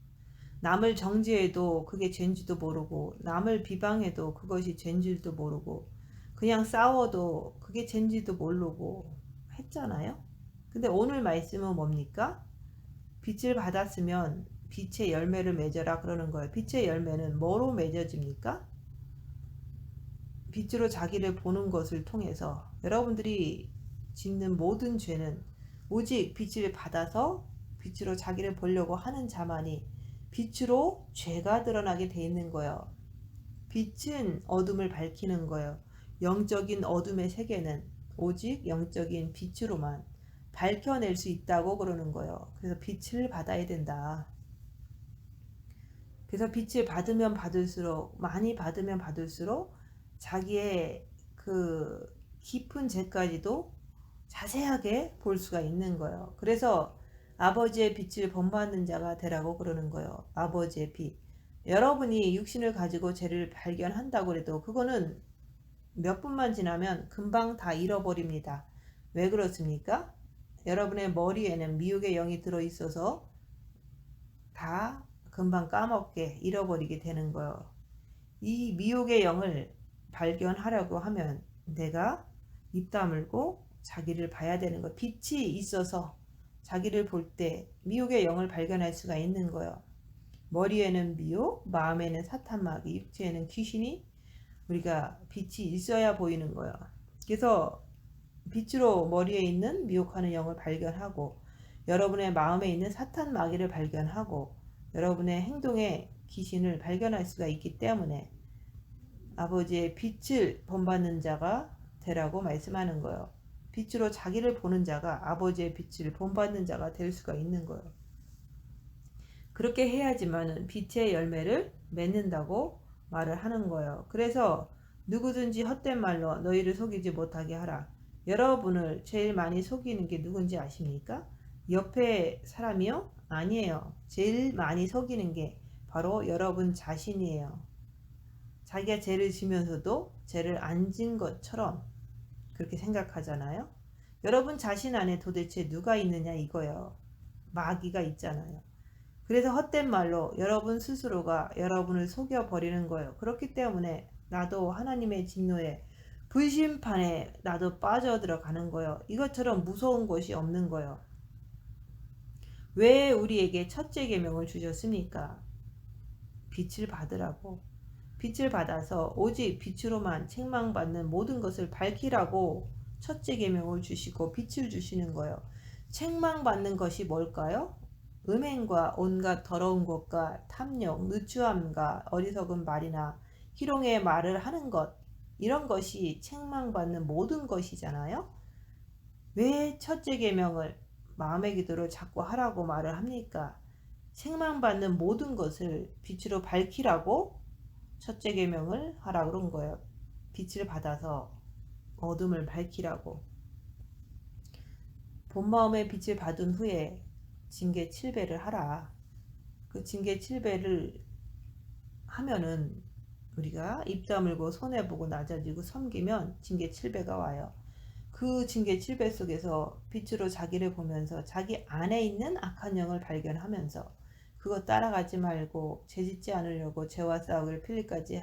남을 정죄해도 그게 죄인지도 모르고, 남을 비방해도 그것이 죄인지도 모르고, 그냥 싸워도 그게 죄인지도 모르고 했잖아요. 근데 오늘 말씀은 뭡니까? 빛을 받았으면 빛의 열매를 맺어라 그러는 거예요. 빛의 열매는 뭐로 맺어집니까? 빛으로 자기를 보는 것을 통해서. 여러분들이 짓는 모든 죄는 오직 빛을 받아서 빛으로 자기를 보려고 하는 자만이 빛으로 죄가 드러나게 돼 있는 거예요. 빛은 어둠을 밝히는 거예요. 영적인 어둠의 세계는 오직 영적인 빛으로만 밝혀낼 수 있다고 그러는 거예요. 그래서 빛을 받아야 된다. 그래서 빛을 받으면 받을수록, 많이 받으면 받을수록 자기의 그 깊은 죄까지도 자세하게 볼 수가 있는 거예요. 그래서 아버지의 빛을 본받는 자가 되라고 그러는 거예요. 아버지의 빛. 여러분이 육신을 가지고 죄를 발견한다고 해도 그거는 몇 분만 지나면 금방 다 잃어버립니다. 왜 그렇습니까? 여러분의 머리에는 미혹의 영이 들어있어서 다 금방 까먹게 잃어버리게 되는 거예요. 이 미혹의 영을 발견하려고 하면 내가 입 다물고 자기를 봐야 되는 거예요. 빛이 있어서 자기를 볼 때 미혹의 영을 발견할 수가 있는 거예요. 머리에는 미혹, 마음에는 사탄마귀, 육체에는 귀신이, 우리가 빛이 있어야 보이는 거예요. 그래서 빛으로 머리에 있는 미혹하는 영을 발견하고, 여러분의 마음에 있는 사탄 마귀를 발견하고, 여러분의 행동에 귀신을 발견할 수가 있기 때문에 아버지의 빛을 본받는 자가 되라고 말씀하는 거예요. 빛으로 자기를 보는 자가 아버지의 빛을 본받는 자가 될 수가 있는 거예요. 그렇게 해야지만 빛의 열매를 맺는다고 말을 하는 거예요. 그래서 누구든지 헛된 말로 너희를 속이지 못하게 하라. 여러분을 제일 많이 속이는 게 누군지 아십니까? 옆에 사람이요? 아니에요. 제일 많이 속이는 게 바로 여러분 자신이에요. 자기가 죄를 지면서도 죄를 안 진 것처럼 그렇게 생각하잖아요. 여러분 자신 안에 도대체 누가 있느냐 이거예요. 마귀가 있잖아요. 그래서 헛된 말로 여러분 스스로가 여러분을 속여버리는 거예요. 그렇기 때문에 나도 하나님의 진노에, 불심판에 나도 빠져들어가는 거예요. 이것처럼 무서운 것이 없는 거예요. 왜 우리에게 첫째 계명을 주셨습니까? 빛을 받으라고. 빛을 받아서 오직 빛으로만 책망받는 모든 것을 밝히라고 첫째 계명을 주시고 빛을 주시는 거예요. 책망받는 것이 뭘까요? 음행과 온갖 더러운 것과 탐욕, 누추함과 어리석은 말이나 희롱의 말을 하는 것, 이런 것이 책망받는 모든 것이잖아요. 왜 첫째 계명을 마음의 기도를 자꾸 하라고 말을 합니까? 책망받는 모든 것을 빛으로 밝히라고 첫째 계명을 하라고 그런 거예요. 빛을 받아서 어둠을 밝히라고. 본 마음의 빛을 받은 후에 징계 7배를 하라. 그 징계 7배를 하면은 우리가 입 다물고 손해보고 낮아지고 섬기면 징계 7배가 와요. 그 징계 7배 속에서 빛으로 자기를 보면서 자기 안에 있는 악한 영을 발견하면서 그거 따라가지 말고 죄짓지 않으려고 죄와 싸우기를 필리까지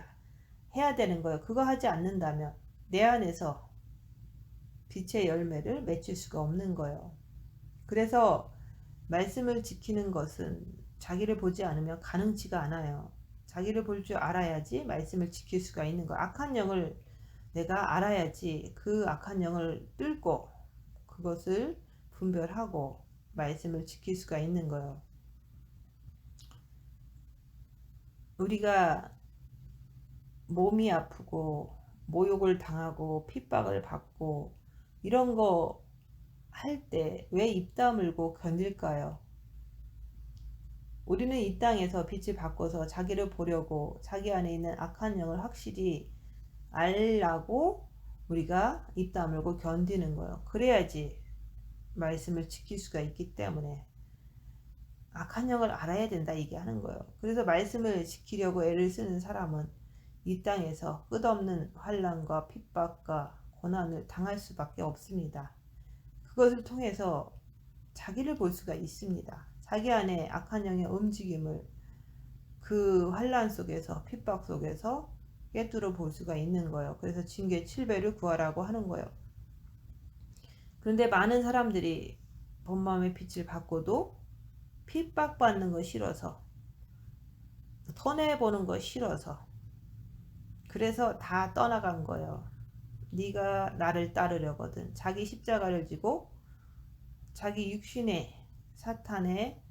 해야 되는 거예요. 그거 하지 않는다면 내 안에서 빛의 열매를 맺힐 수가 없는 거예요. 그래서 말씀을 지키는 것은 자기를 보지 않으면 가능치가 않아요. 자기를 볼 줄 알아야지 말씀을 지킬 수가 있는 거예요. 악한 영을 내가 알아야지 그 악한 영을 뚫고 그것을 분별하고 말씀을 지킬 수가 있는 거예요. 우리가 몸이 아프고 모욕을 당하고 핍박을 받고 이런 거 할 때 왜 입 다물고 견딜까요? 우리는 이 땅에서 빛을 바꿔서 자기를 보려고 자기 안에 있는 악한 영을 확실히 알라고 우리가 입 다물고 견디는 거예요. 그래야지 말씀을 지킬 수가 있기 때문에 악한 영을 알아야 된다 얘기하는 거예요. 그래서 말씀을 지키려고 애를 쓰는 사람은 이 땅에서 끝없는 환난과 핍박과 고난을 당할 수밖에 없습니다. 그것을 통해서 자기를 볼 수가 있습니다. 자기 안에 악한 영의 움직임을 그 환난 속에서 핍박 속에서 깨뚫어 볼 수가 있는 거예요. 그래서 징계 7배를 구하라고 하는 거예요. 그런데 많은 사람들이 본 마음의 빛을 받고도 핍박받는 거 싫어서 손해보는 거 싫어서 그래서 다 떠나간 거예요. 네가 나를 따르려거든. 자기 십자가를 지고 자기 육신의 사탄의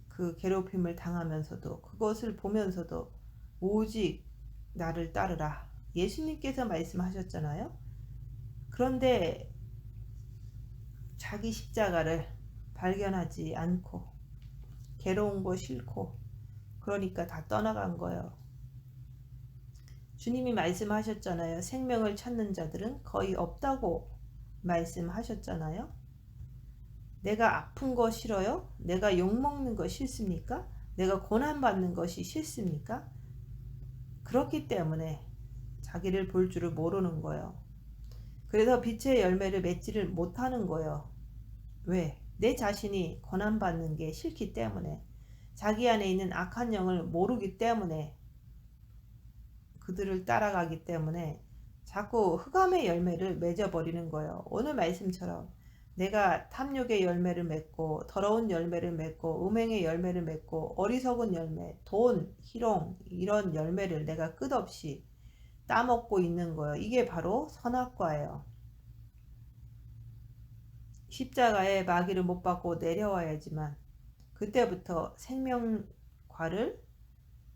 그 괴롭힘을 당하면서도 그것을 보면서도 오직 나를 따르라. 예수님께서 말씀하셨잖아요. 그런데 자기 십자가를 발견하지 않고 괴로운 거 싫고 그러니까 다 떠나간 거예요. 주님이 말씀하셨잖아요. 생명을 찾는 자들은 거의 없다고 말씀하셨잖아요. 내가 아픈 거 싫어요? 내가 욕먹는 거 싫습니까? 내가 고난받는 것이 싫습니까? 그렇기 때문에 자기를 볼 줄을 모르는 거예요. 그래서 빛의 열매를 맺지를 못하는 거예요. 왜? 내 자신이 고난받는 게 싫기 때문에 자기 안에 있는 악한 영을 모르기 때문에 그들을 따라가기 때문에 자꾸 흑암의 열매를 맺어버리는 거예요. 오늘 말씀처럼 내가 탐욕의 열매를 맺고 더러운 열매를 맺고 음행의 열매를 맺고 어리석은 열매, 돈, 희롱 이런 열매를 내가 끝없이 따먹고 있는 거예요. 이게 바로 선악과예요. 십자가에 마귀를 못 받고 내려와야지만 그때부터 생명과를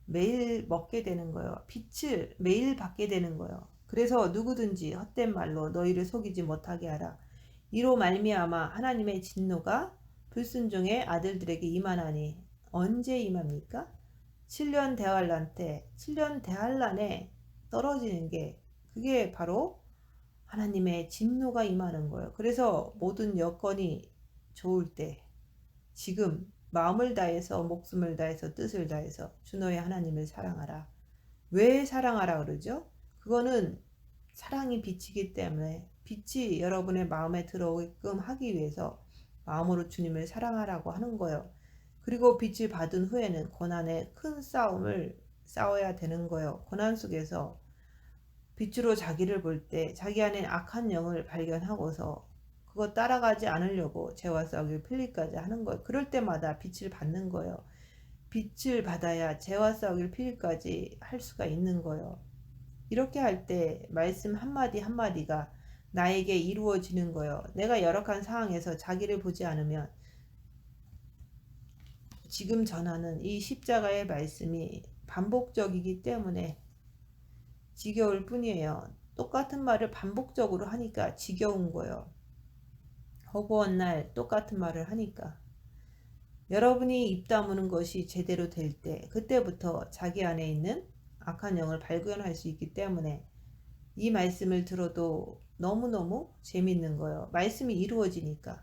매일 먹게 되는 거예요. 빛을 매일 받게 되는 거예요. 그래서 누구든지 헛된 말로 너희를 속이지 못하게 하라. 이로 말미암아 하나님의 진노가 불순종의 아들들에게 임하나니 언제 임합니까? 7년 대환란 때 7년 대환란에 떨어지는 게 그게 바로 하나님의 진노가 임하는 거예요. 그래서 모든 여건이 좋을 때 지금 마음을 다해서 목숨을 다해서 뜻을 다해서 주 너의 하나님을 사랑하라. 왜 사랑하라 그러죠? 그거는 사랑이 빛이기 때문에 빛이 여러분의 마음에 들어오게끔 하기 위해서 마음으로 주님을 사랑하라고 하는 거예요. 그리고 빛을 받은 후에는 고난의 큰 싸움을 싸워야 되는 거예요. 고난 속에서 빛으로 자기를 볼 때 자기 안에 악한 영을 발견하고서 그거 따라가지 않으려고 죄와 싸우기를 필리까지 하는 거예요. 그럴 때마다 빛을 받는 거예요. 빛을 받아야 죄와 싸우기를 필리까지 할 수가 있는 거예요. 이렇게 할 때 말씀 한마디 한마디가 나에게 이루어지는 거예요. 내가 열악한 상황에서 자기를 보지 않으면 지금 전하는 이 십자가의 말씀이 반복적이기 때문에 지겨울 뿐이에요. 똑같은 말을 반복적으로 하니까 지겨운 거예요. 허구한 날 똑같은 말을 하니까 여러분이 입 다무는 것이 제대로 될 때 그때부터 자기 안에 있는 악한 영을 발견할 수 있기 때문에 이 말씀을 들어도 너무너무 재밌는 거예요. 말씀이 이루어지니까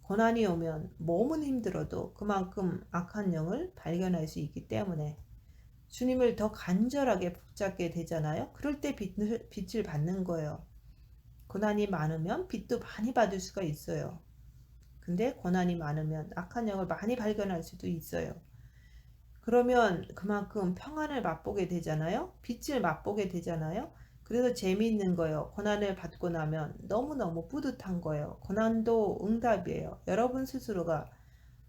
고난이 오면 몸은 힘들어도 그만큼 악한 영을 발견할 수 있기 때문에 주님을 더 간절하게 붙잡게 되잖아요. 그럴 때 빛을 받는 거예요. 고난이 많으면 빛도 많이 받을 수가 있어요. 근데 고난이 많으면 악한 영을 많이 발견할 수도 있어요. 그러면 그만큼 평안을 맛보게 되잖아요. 빛을 맛보게 되잖아요. 그래서 재미있는 거예요. 고난을 받고 나면 너무너무 뿌듯한 거예요. 고난도 응답이에요. 여러분 스스로가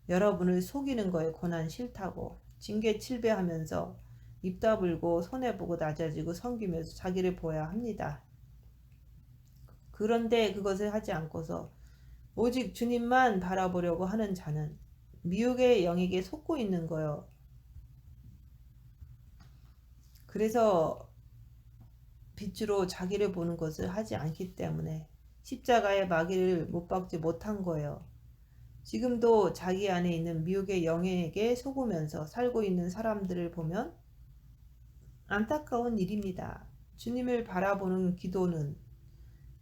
여러분을 속이는 거예요. 고난 싫다고. 징계칠배하면서 입 다물고 손해보고 낮아지고 섬기면서 자기를 보여야 합니다. 그런데 그것을 하지 않고서 오직 주님만 바라보려고 하는 자는 미혹의 영에게 속고 있는 거예요. 그래서 빛으로 자기를 보는 것을 하지 않기 때문에 십자가의 마귀를 못 박지 못한 거예요. 지금도 자기 안에 있는 미혹의 영에게 속으면서 살고 있는 사람들을 보면 안타까운 일입니다. 주님을 바라보는 기도는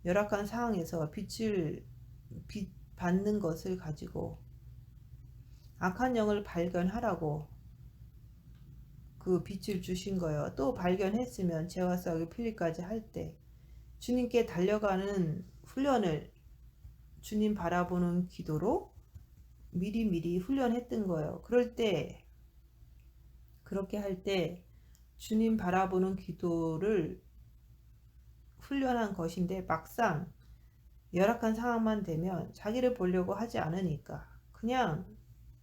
열악한 상황에서 빛 받는 것을 가지고 악한 영을 발견하라고 그 빛을 주신 거예요. 또 발견했으면 죄와 싸우기 필리까지 할 때 주님께 달려가는 훈련을 주님 바라보는 기도로 미리미리 훈련했던 거예요. 그럴 때 그렇게 할 때 주님 바라보는 기도를 훈련한 것인데 막상 열악한 상황만 되면 자기를 보려고 하지 않으니까 그냥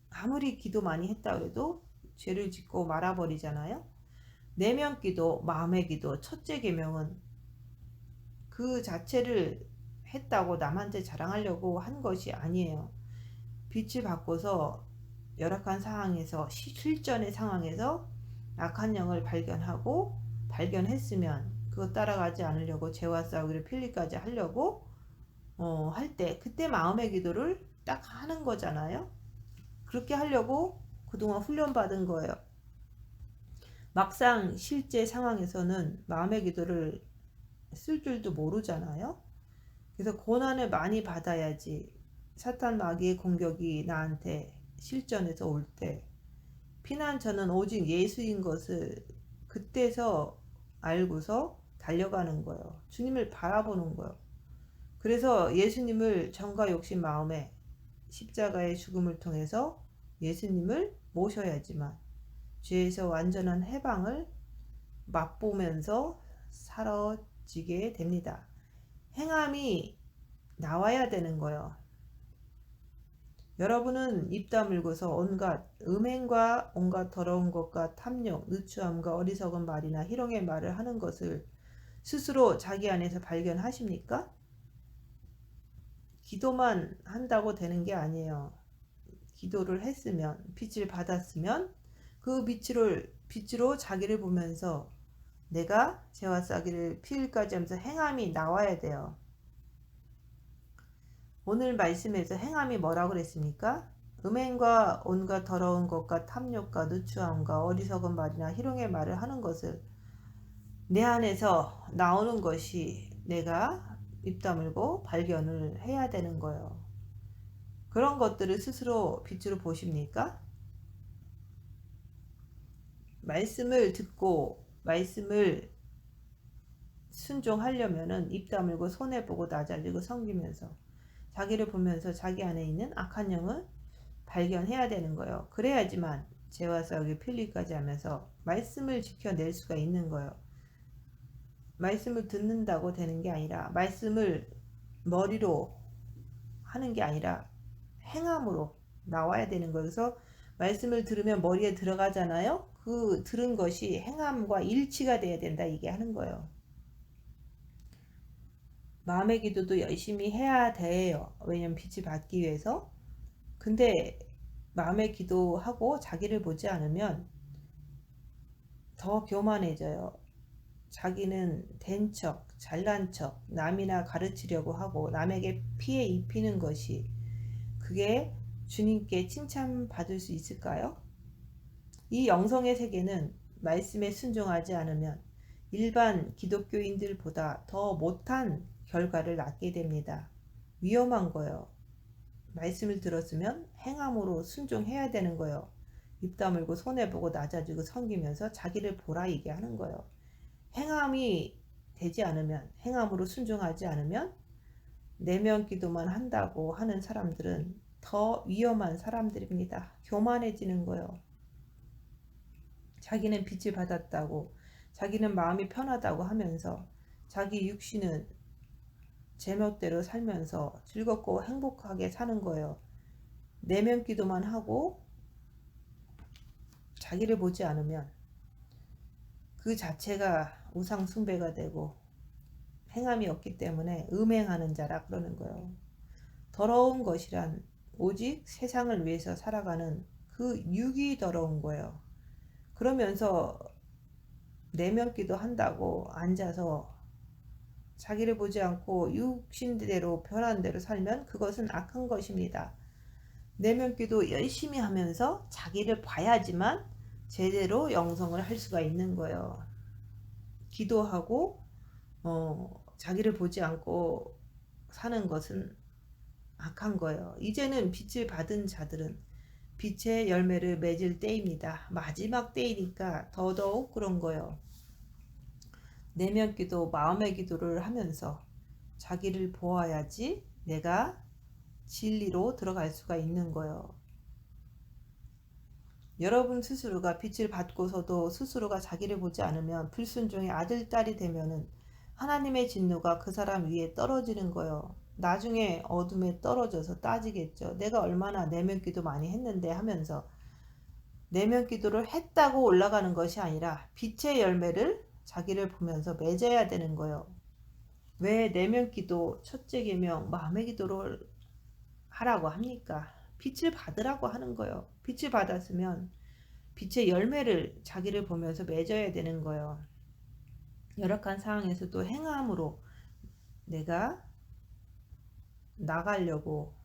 아무리 기도 많이 했다 그래도 죄를 짓고 말아버리잖아요. 내면 기도, 마음의 기도, 첫째 계명은 그 자체를 했다고 남한테 자랑하려고 한 것이 아니에요. 빛을 받고서 열악한 상황에서 실전의 상황에서 악한 영을 발견하고 발견했으면 그거 따라가지 않으려고 죄와 싸우기를 필리까지 하려고 할 때 그때 마음의 기도를 딱 하는 거잖아요. 그렇게 하려고 그동안 훈련받은 거예요. 막상 실제 상황에서는 마음의 기도를 쓸 줄도 모르잖아요. 그래서 고난을 많이 받아야지 사탄 마귀의 공격이 나한테 실전에서 올 때 피난처는 오직 예수인 것을 그때서 알고서 달려가는 거예요. 주님을 바라보는 거예요. 그래서 예수님을 정과 욕심 마음에 십자가의 죽음을 통해서 예수님을 모셔야지만 죄에서 완전한 해방을 맛보면서 사라지게 됩니다. 행함이 나와야 되는 거예요. 여러분은 입 다물고서 온갖 음행과 온갖 더러운 것과 탐욕, 누추함과 어리석은 말이나 희롱의 말을 하는 것을 스스로 자기 안에서 발견하십니까? 기도만 한다고 되는 게 아니에요. 기도를 했으면 빛을 받았으면 그 빛으로 자기를 보면서 내가 죄와 싸기를 피일까지 하면서 행함이 나와야 돼요. 오늘 말씀에서 행함이 뭐라고 그랬습니까? 음행과 온갖 더러운 것과 탐욕과 누추함과 어리석은 말이나 희롱의 말을 하는 것을 내 안에서 나오는 것이 내가 입 다물고 발견을 해야 되는 거예요. 그런 것들을 스스로 빛으로 보십니까? 말씀을 듣고 말씀을 순종하려면은 입 다물고 손해보고 낮아지고 섬기면서 자기를 보면서 자기 안에 있는 악한 영을 발견해야 되는 거예요. 그래야지만 죄와 싸우기 필리까지 하면서 말씀을 지켜낼 수가 있는 거예요. 말씀을 듣는다고 되는 게 아니라 말씀을 머리로 하는 게 아니라 행함으로 나와야 되는 거예요. 그래서 말씀을 들으면 머리에 들어가잖아요. 그 들은 것이 행함과 일치가 돼야 된다 이게 하는 거예요. 마음의 기도도 열심히 해야 돼요. 왜냐면 빛을 받기 위해서. 근데 마음의 기도하고 자기를 보지 않으면 더 교만해져요. 자기는 된 척, 잘난 척, 남이나 가르치려고 하고 남에게 피해 입히는 것이 그게 주님께 칭찬받을 수 있을까요? 이 영성의 세계는 말씀에 순종하지 않으면 일반 기독교인들보다 더 못한 결과를 낳게 됩니다. 위험한 거예요. 말씀을 들었으면 행함으로 순종해야 되는 거예요. 입 다물고 손해보고 낮아지고 섬기면서 자기를 보라 이게 하는 거예요. 행함이 되지 않으면, 행함으로 순종하지 않으면 내면 기도만 한다고 하는 사람들은 더 위험한 사람들입니다. 교만해지는 거예요. 자기는 빛을 받았다고, 자기는 마음이 편하다고 하면서 자기 육신은 제멋대로 살면서 즐겁고 행복하게 사는 거예요. 내면 기도만 하고 자기를 보지 않으면 그 자체가 우상 숭배가 되고 행함이 없기 때문에 음행하는 자라 그러는 거예요. 더러운 것이란 오직 세상을 위해서 살아가는 그 육이 더러운 거예요. 그러면서 내면 기도 한다고 앉아서 자기를 보지 않고 육신대로 변한 대로 살면 그것은 악한 것입니다. 내면 기도 열심히 하면서 자기를 봐야지만 제대로 영성을 할 수가 있는 거예요. 기도하고 자기를 보지 않고 사는 것은 악한 거예요. 이제는 빛을 받은 자들은 빛의 열매를 맺을 때입니다. 마지막 때이니까 더더욱 그런 거예요. 내면 기도, 마음의 기도를 하면서 자기를 보아야지 내가 진리로 들어갈 수가 있는 거예요. 여러분 스스로가 빛을 받고서도 스스로가 자기를 보지 않으면 불순종의 아들, 딸이 되면은 하나님의 진노가 그 사람 위에 떨어지는 거예요. 나중에 어둠에 떨어져서 따지겠죠. 내가 얼마나 내면 기도 많이 했는데 하면서 내면 기도를 했다고 올라가는 것이 아니라 빛의 열매를 자기를 보면서 맺어야 되는 거예요. 왜 내면 기도, 첫째 계명, 마음의 기도를 하라고 합니까? 빛을 받으라고 하는 거예요. 빛을 받았으면 빛의 열매를 자기를 보면서 맺어야 되는 거예요. 열악한 상황에서도 행함으로 내가 나가려고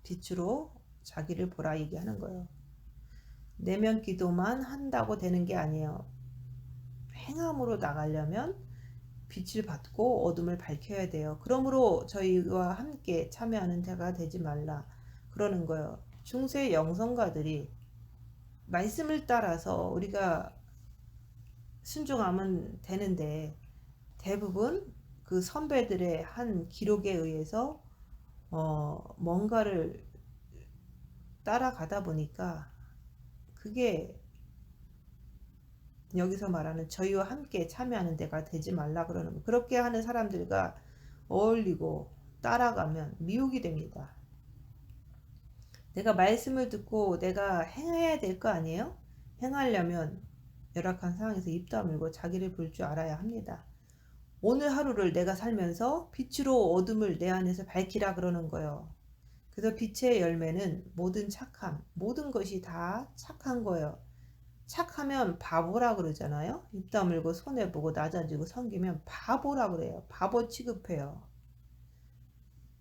빛으로 자기를 보라 얘기하는 거예요. 내면 기도만 한다고 되는 게 아니에요. 행함으로 나가려면 빛을 받고 어둠을 밝혀야 돼요. 그러므로 저희와 함께 참여하는 자가 되지 말라 그러는 거예요. 중세 영성가들이 말씀을 따라서 우리가 순종하면 되는데 대부분 그 선배들의 한 기록에 의해서 뭔가를 따라가다 보니까 그게 여기서 말하는 저희와 함께 참여하는 데가 되지 말라 그러는 거. 그렇게 하는 사람들과 어울리고 따라가면 미혹이 됩니다. 내가 말씀을 듣고 내가 행해야 될 거 아니에요? 행하려면 열악한 상황에서 입 다물고 자기를 볼 줄 알아야 합니다. 오늘 하루를 내가 살면서 빛으로 어둠을 내 안에서 밝히라 그러는 거예요. 그래서 빛의 열매는 모든 착함, 모든 것이 다 착한 거예요. 착하면 바보라 그러잖아요. 입 다물고 손해보고 낮아지고 섬기면 바보라 그래요. 바보 취급해요.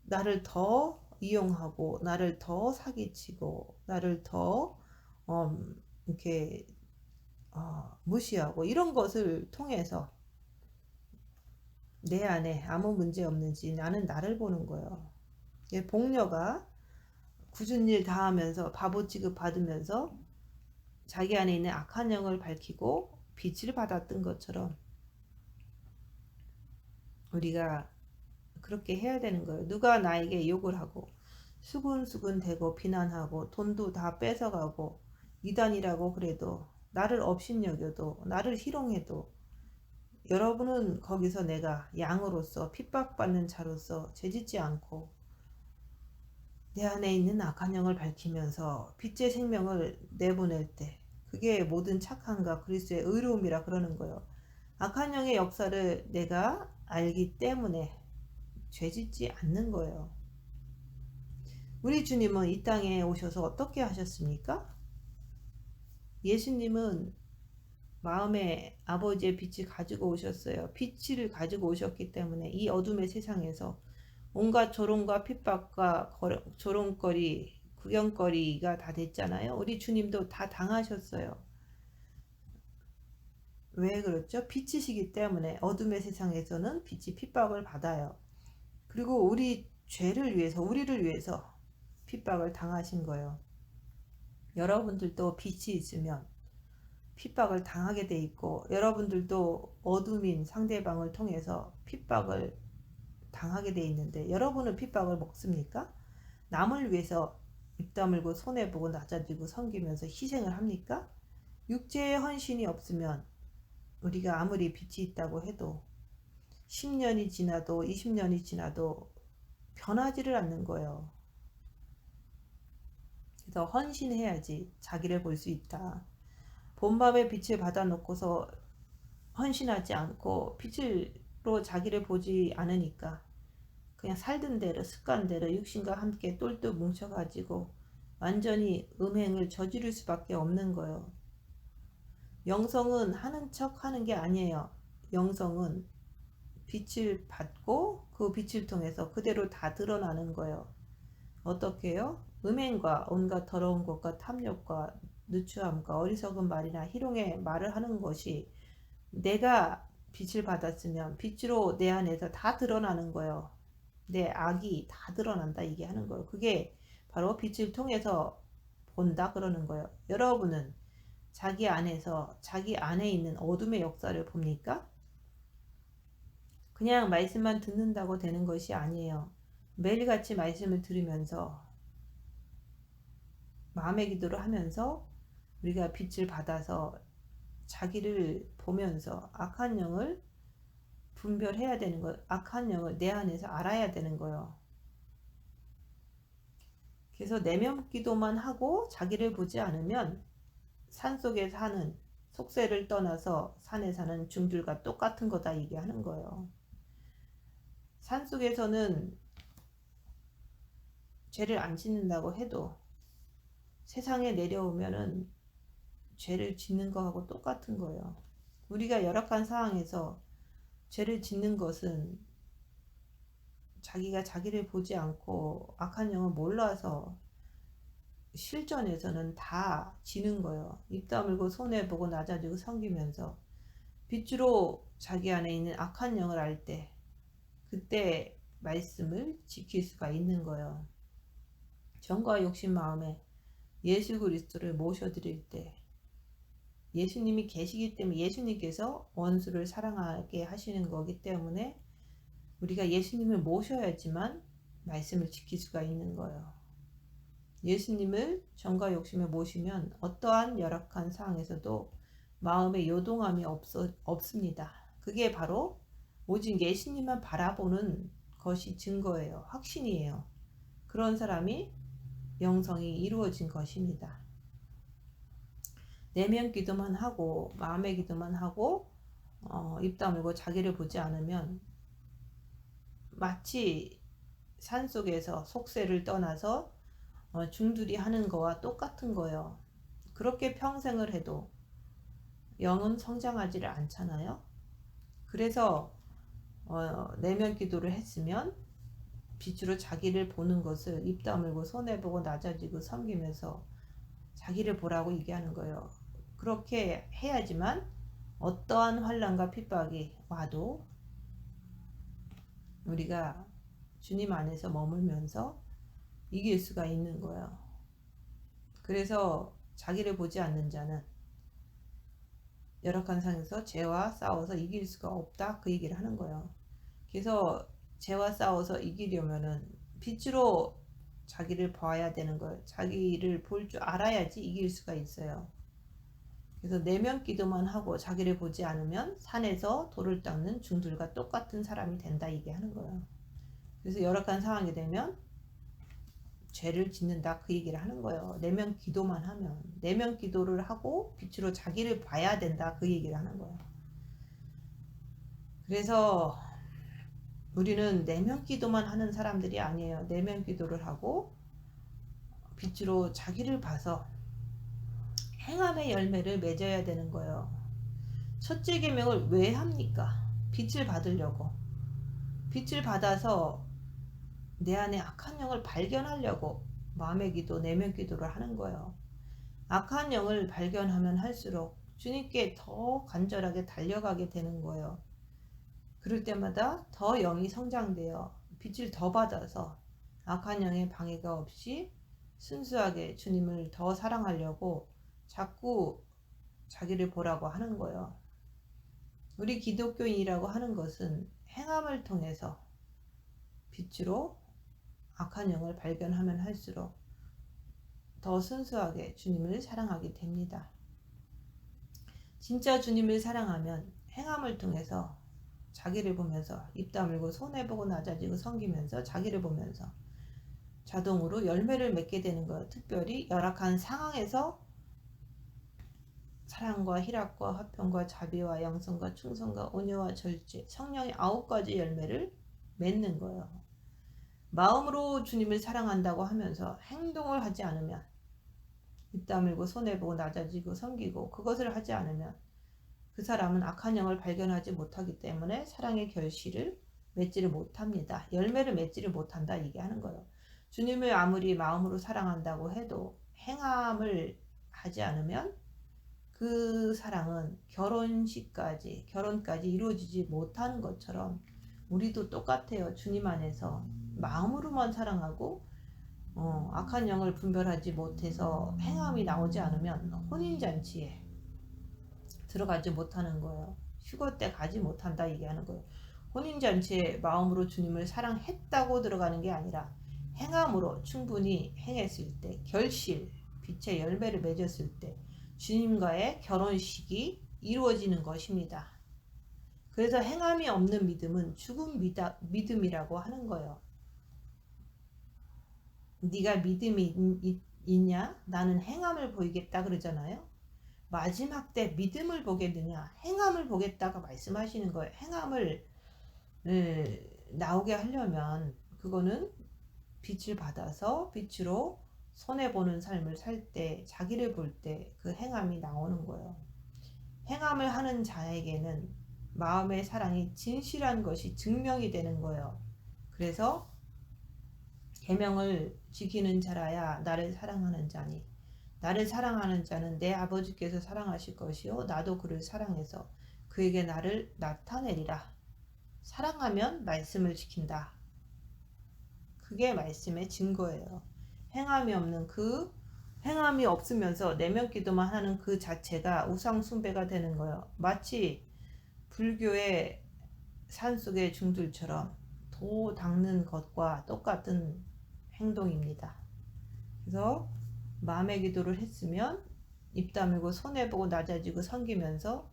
나를 더 이용하고 나를 더 사기치고 나를 더 이렇게 무시하고 이런 것을 통해서 내 안에 아무 문제 없는지 나는 나를 보는 거예요. 복녀가 굳은 일 다 하면서 바보 취급 받으면서 자기 안에 있는 악한 영을 밝히고 빛을 받았던 것처럼 우리가 그렇게 해야 되는 거예요. 누가 나에게 욕을 하고 수군수군 대고 비난하고 돈도 다 뺏어가고 이단이라고 그래도 나를 업신여겨도 나를 희롱해도 여러분은 거기서 내가 양으로서 핍박받는 자로서 죄짓지 않고 내 안에 있는 악한 영을 밝히면서 빛의 생명을 내보낼 때 그게 모든 착함과 그리스도의 의로움이라 그러는 거예요. 악한 영의 역사를 내가 알기 때문에 죄짓지 않는 거예요. 우리 주님은 이 땅에 오셔서 어떻게 하셨습니까? 예수님은 마음에 아버지의 빛을 가지고 오셨어요. 빛을 가지고 오셨기 때문에 이 어둠의 세상에서 온갖 조롱과 핍박과 조롱거리, 구경거리가 다 됐잖아요. 우리 주님도 다 당하셨어요. 왜 그렇죠? 빛이시기 때문에 어둠의 세상에서는 빛이 핍박을 받아요. 그리고 우리 죄를 위해서, 우리를 위해서 핍박을 당하신 거예요. 여러분들도 빛이 있으면 핍박을 당하게 돼 있고, 여러분들도 어둠인 상대방을 통해서 핍박을 당하게 돼 있는데, 여러분은 핍박을 먹습니까? 남을 위해서 입 다물고 손해보고 낮아지고 섬기면서 희생을 합니까? 육체의 헌신이 없으면 우리가 아무리 빛이 있다고 해도 10년이 지나도 20년이 지나도 변하지를 않는 거예요. 그래서 헌신해야지 자기를 볼 수 있다. 본밤에 빛을 받아놓고서 헌신하지 않고 빛으로 자기를 보지 않으니까 그냥 살던 대로 습관대로 육신과 함께 똘똘 뭉쳐가지고 완전히 음행을 저지를 수밖에 없는 거예요. 영성은 하는 척 하는 게 아니에요. 영성은 빛을 받고 그 빛을 통해서 그대로 다 드러나는 거예요. 어떻게 해요? 음행과 온갖 더러운 것과 탐욕과 누추함과 어리석은 말이나 희롱의 말을 하는 것이 내가 빛을 받았으면 빛으로 내 안에서 다 드러나는 거예요. 내 악이 다 드러난다 이게 하는 거예요. 그게 바로 빛을 통해서 본다 그러는 거예요. 여러분은 자기 안에서 자기 안에 있는 어둠의 역사를 봅니까? 그냥 말씀만 듣는다고 되는 것이 아니에요. 매일같이 말씀을 들으면서 마음의 기도를 하면서 우리가 빛을 받아서 자기를 보면서 악한 영을 분별해야 되는 거예요. 악한 영을 내 안에서 알아야 되는 거예요. 그래서 내면 기도만 하고 자기를 보지 않으면 산속에 사는 속세를 떠나서 산에 사는 중들과 똑같은 거다 얘기하는 거예요. 산속에서는 죄를 안 짓는다고 해도 세상에 내려오면은 죄를 짓는 거하고 똑같은 거예요. 우리가 열악한 상황에서 죄를 짓는 것은 자기가 자기를 보지 않고 악한 영을 몰라서 실전에서는 다 지는 거예요. 입 다물고 손해보고 낮아지고 섬기면서 빛으로 자기 안에 있는 악한 영을 알 때 그때 말씀을 지킬 수가 있는 거예요. 정과 욕심 마음에 예수 그리스도를 모셔드릴 때 예수님이 계시기 때문에 예수님께서 원수를 사랑하게 하시는 거기 때문에 우리가 예수님을 모셔야지만 말씀을 지킬 수가 있는 거예요. 예수님을 정과 욕심에 모시면 어떠한 열악한 상황에서도 마음의 요동함이 없습니다. 그게 바로 오직 예수님만 바라보는 것이 증거예요. 확신이에요. 그런 사람이 영성이 이루어진 것입니다. 내면 기도만 하고 마음의 기도만 하고 입 다물고 자기를 보지 않으면 마치 산속에서 속세를 떠나서 중들이 하는 거와 똑같은 거예요. 그렇게 평생을 해도 영은 성장하지를 않잖아요. 그래서 내면 기도를 했으면 빛으로 자기를 보는 것을 입 다물고 손해보고 낮아지고 섬기면서 자기를 보라고 얘기하는 거예요. 그렇게 해야지만 어떠한 환난과 핍박이 와도 우리가 주님 안에서 머물면서 이길 수가 있는 거예요. 그래서 자기를 보지 않는 자는 열악한 상황에서 죄와 싸워서 이길 수가 없다 그 얘기를 하는 거예요. 그래서 죄와 싸워서 이기려면은 빛으로 자기를 봐야 되는 거예요. 자기를 볼 줄 알아야지 이길 수가 있어요. 그래서 내면 기도만 하고 자기를 보지 않으면 산에서 돌을 닦는 중들과 똑같은 사람이 된다 이게 하는 거예요. 그래서 열악한 상황이 되면 죄를 짓는다 그 얘기를 하는 거예요. 내면 기도만 하면 내면 기도를 하고 빛으로 자기를 봐야 된다 그 얘기를 하는 거예요. 그래서 우리는 내면 기도만 하는 사람들이 아니에요. 내면 기도를 하고 빛으로 자기를 봐서 행함의 열매를 맺어야 되는 거예요. 첫째 계명을 왜 합니까? 빛을 받으려고. 빛을 받아서 내 안에 악한 영을 발견하려고 마음의 기도, 내면 기도를 하는 거예요. 악한 영을 발견하면 할수록 주님께 더 간절하게 달려가게 되는 거예요. 그럴 때마다 더 영이 성장돼요. 빛을 더 받아서 악한 영의 방해가 없이 순수하게 주님을 더 사랑하려고 자꾸 자기를 보라고 하는 거예요. 우리 기독교인이라고 하는 것은 행함을 통해서 빛으로 악한 영을 발견하면 할수록 더 순수하게 주님을 사랑하게 됩니다. 진짜 주님을 사랑하면 행함을 통해서 자기를 보면서 입 다물고 손해보고 낮아지고 섬기면서 자기를 보면서 자동으로 열매를 맺게 되는 거예요. 특별히 열악한 상황에서 사랑과 희락과 화평과 자비와 양선과 충성과 온유와 절제, 성령의 9가지 열매를 맺는 거예요. 마음으로 주님을 사랑한다고 하면서 행동을 하지 않으면, 입 다물고 손해보고 낮아지고 섬기고 그것을 하지 않으면 그 사람은 악한 영을 발견하지 못하기 때문에 사랑의 결실을 맺지를 못합니다. 열매를 맺지를 못한다 얘기하는 거예요. 주님을 아무리 마음으로 사랑한다고 해도 행함을 하지 않으면 그 사랑은 결혼까지 이루어지지 못하는 것처럼 우리도 똑같아요. 주님 안에서 마음으로만 사랑하고 악한 영을 분별하지 못해서 행함이 나오지 않으면 혼인잔치에 들어가지 못하는 거예요. 휴거 때 가지 못한다 얘기하는 거예요. 혼인잔치에 마음으로 주님을 사랑했다고 들어가는 게 아니라 행함으로 충분히 행했을 때, 결실, 빛의 열매를 맺었을 때 주님과의 결혼식이 이루어지는 것입니다. 그래서 행함이 없는 믿음은 죽은 믿음이라고 하는 거예요. 네가 믿음이 있냐? 나는 행함을 보이겠다 그러잖아요. 마지막 때 믿음을 보겠느냐? 행함을 보겠다가 말씀하시는 거예요. 행함을 나오게 하려면 그거는 빛을 받아서 빛으로 손해보는 삶을 살 때, 자기를 볼 때 그 행함이 나오는 거예요. 행함을 하는 자에게는 마음의 사랑이 진실한 것이 증명이 되는 거예요. 그래서 계명을 지키는 자라야 나를 사랑하는 자니, 나를 사랑하는 자는 내 아버지께서 사랑하실 것이요 나도 그를 사랑해서 그에게 나를 나타내리라. 사랑하면 말씀을 지킨다. 그게 말씀의 증거예요. 행함이 없으면서 내면 기도만 하는 그 자체가 우상 숭배가 되는 거예요. 마치 불교의 산속의 중들처럼 도 닦는 것과 똑같은 행동입니다. 그래서 마음의 기도를 했으면 입 다물고 손해보고 낮아지고 섬기면서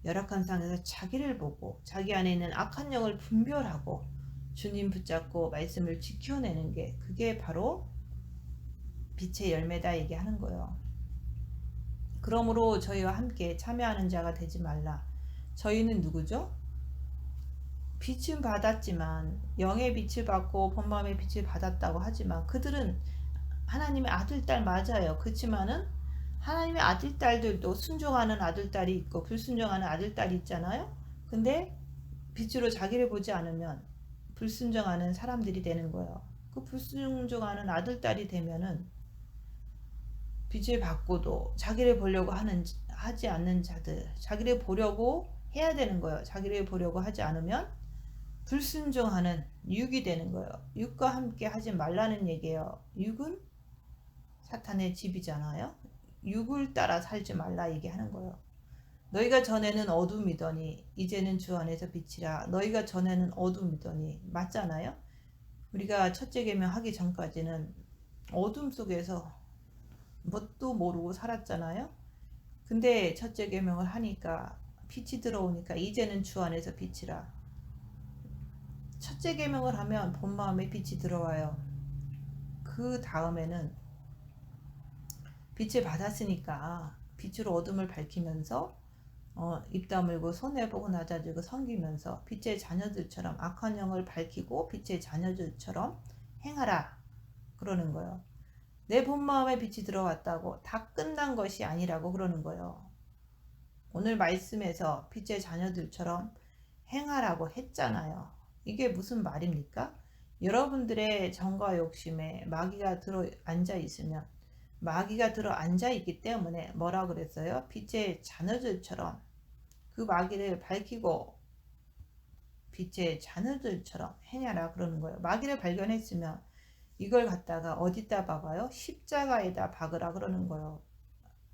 열악한 상황에서 자기를 보고 자기 안에 있는 악한 영을 분별하고 주님 붙잡고 말씀을 지켜내는 게, 그게 바로 빛의 열매다 얘기하는 거예요. 그러므로 저희와 함께 참여하는 자가 되지 말라. 저희는 누구죠? 빛은 받았지만, 영의 빛을 받고 본마음의 빛을 받았다고 하지만 그들은 하나님의 아들, 딸 맞아요. 그렇지만은 하나님의 아들, 딸들도 순종하는 아들, 딸이 있고 불순종하는 아들, 딸이 있잖아요. 근데 빛으로 자기를 보지 않으면 불순종하는 사람들이 되는 거예요. 그 불순종하는 아들, 딸이 되면은 빛을 받고도 자기를 보려고 하지 않는 자들, 자기를 보려고 해야 되는 거예요. 자기를 보려고 하지 않으면 불순종하는 육이 되는 거예요. 육과 함께 하지 말라는 얘기예요. 육은 사탄의 집이잖아요. 육을 따라 살지 말라 얘기하는 거예요. 너희가 전에는 어둠이더니 이제는 주 안에서 빛이라. 너희가 전에는 어둠이더니, 맞잖아요. 우리가 첫째 계명 하기 전까지는 어둠 속에서 뭣도 모르고 살았잖아요. 근데 첫째 계명을 하니까 빛이 들어오니까 이제는 주 안에서 빛이라. 첫째 계명을 하면 본 마음에 빛이 들어와요. 그 다음에는 빛을 받았으니까 빛으로 어둠을 밝히면서 입 다물고 손해보고 낮아지고 섬기면서 빛의 자녀들처럼 악한 영을 밝히고 빛의 자녀들처럼 행하라 그러는 거예요. 내 본마음에 빛이 들어왔다고 다 끝난 것이 아니라고 그러는 거예요. 오늘 말씀에서 빛의 자녀들처럼 행하라고 했잖아요. 이게 무슨 말입니까? 여러분들의 정과 욕심에 마귀가 들어 앉아 있으면, 마귀가 들어 앉아 있기 때문에 뭐라 그랬어요? 빛의 자녀들처럼 그 마귀를 밝히고 빛의 자녀들처럼 행하라 그러는 거예요. 마귀를 발견했으면 이걸 갖다가 어디다 박아요? 십자가에다 박으라 그러는 거예요.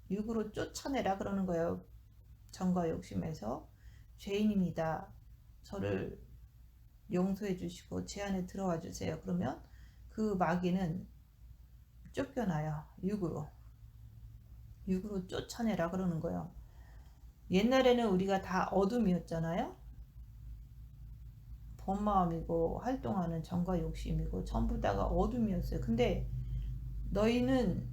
육으로 쫓아내라 그러는 거예요. 정과 욕심에서 죄인입니다. 저를 용서해 주시고 제 안에 들어와 주세요. 그러면 그 마귀는 쫓겨나요. 육으로 쫓아내라 그러는 거예요. 옛날에는 우리가 다 어둠이었잖아요. 본마음이고 활동하는 정과 욕심이고 전부 다가 어둠이었어요. 근데 너희는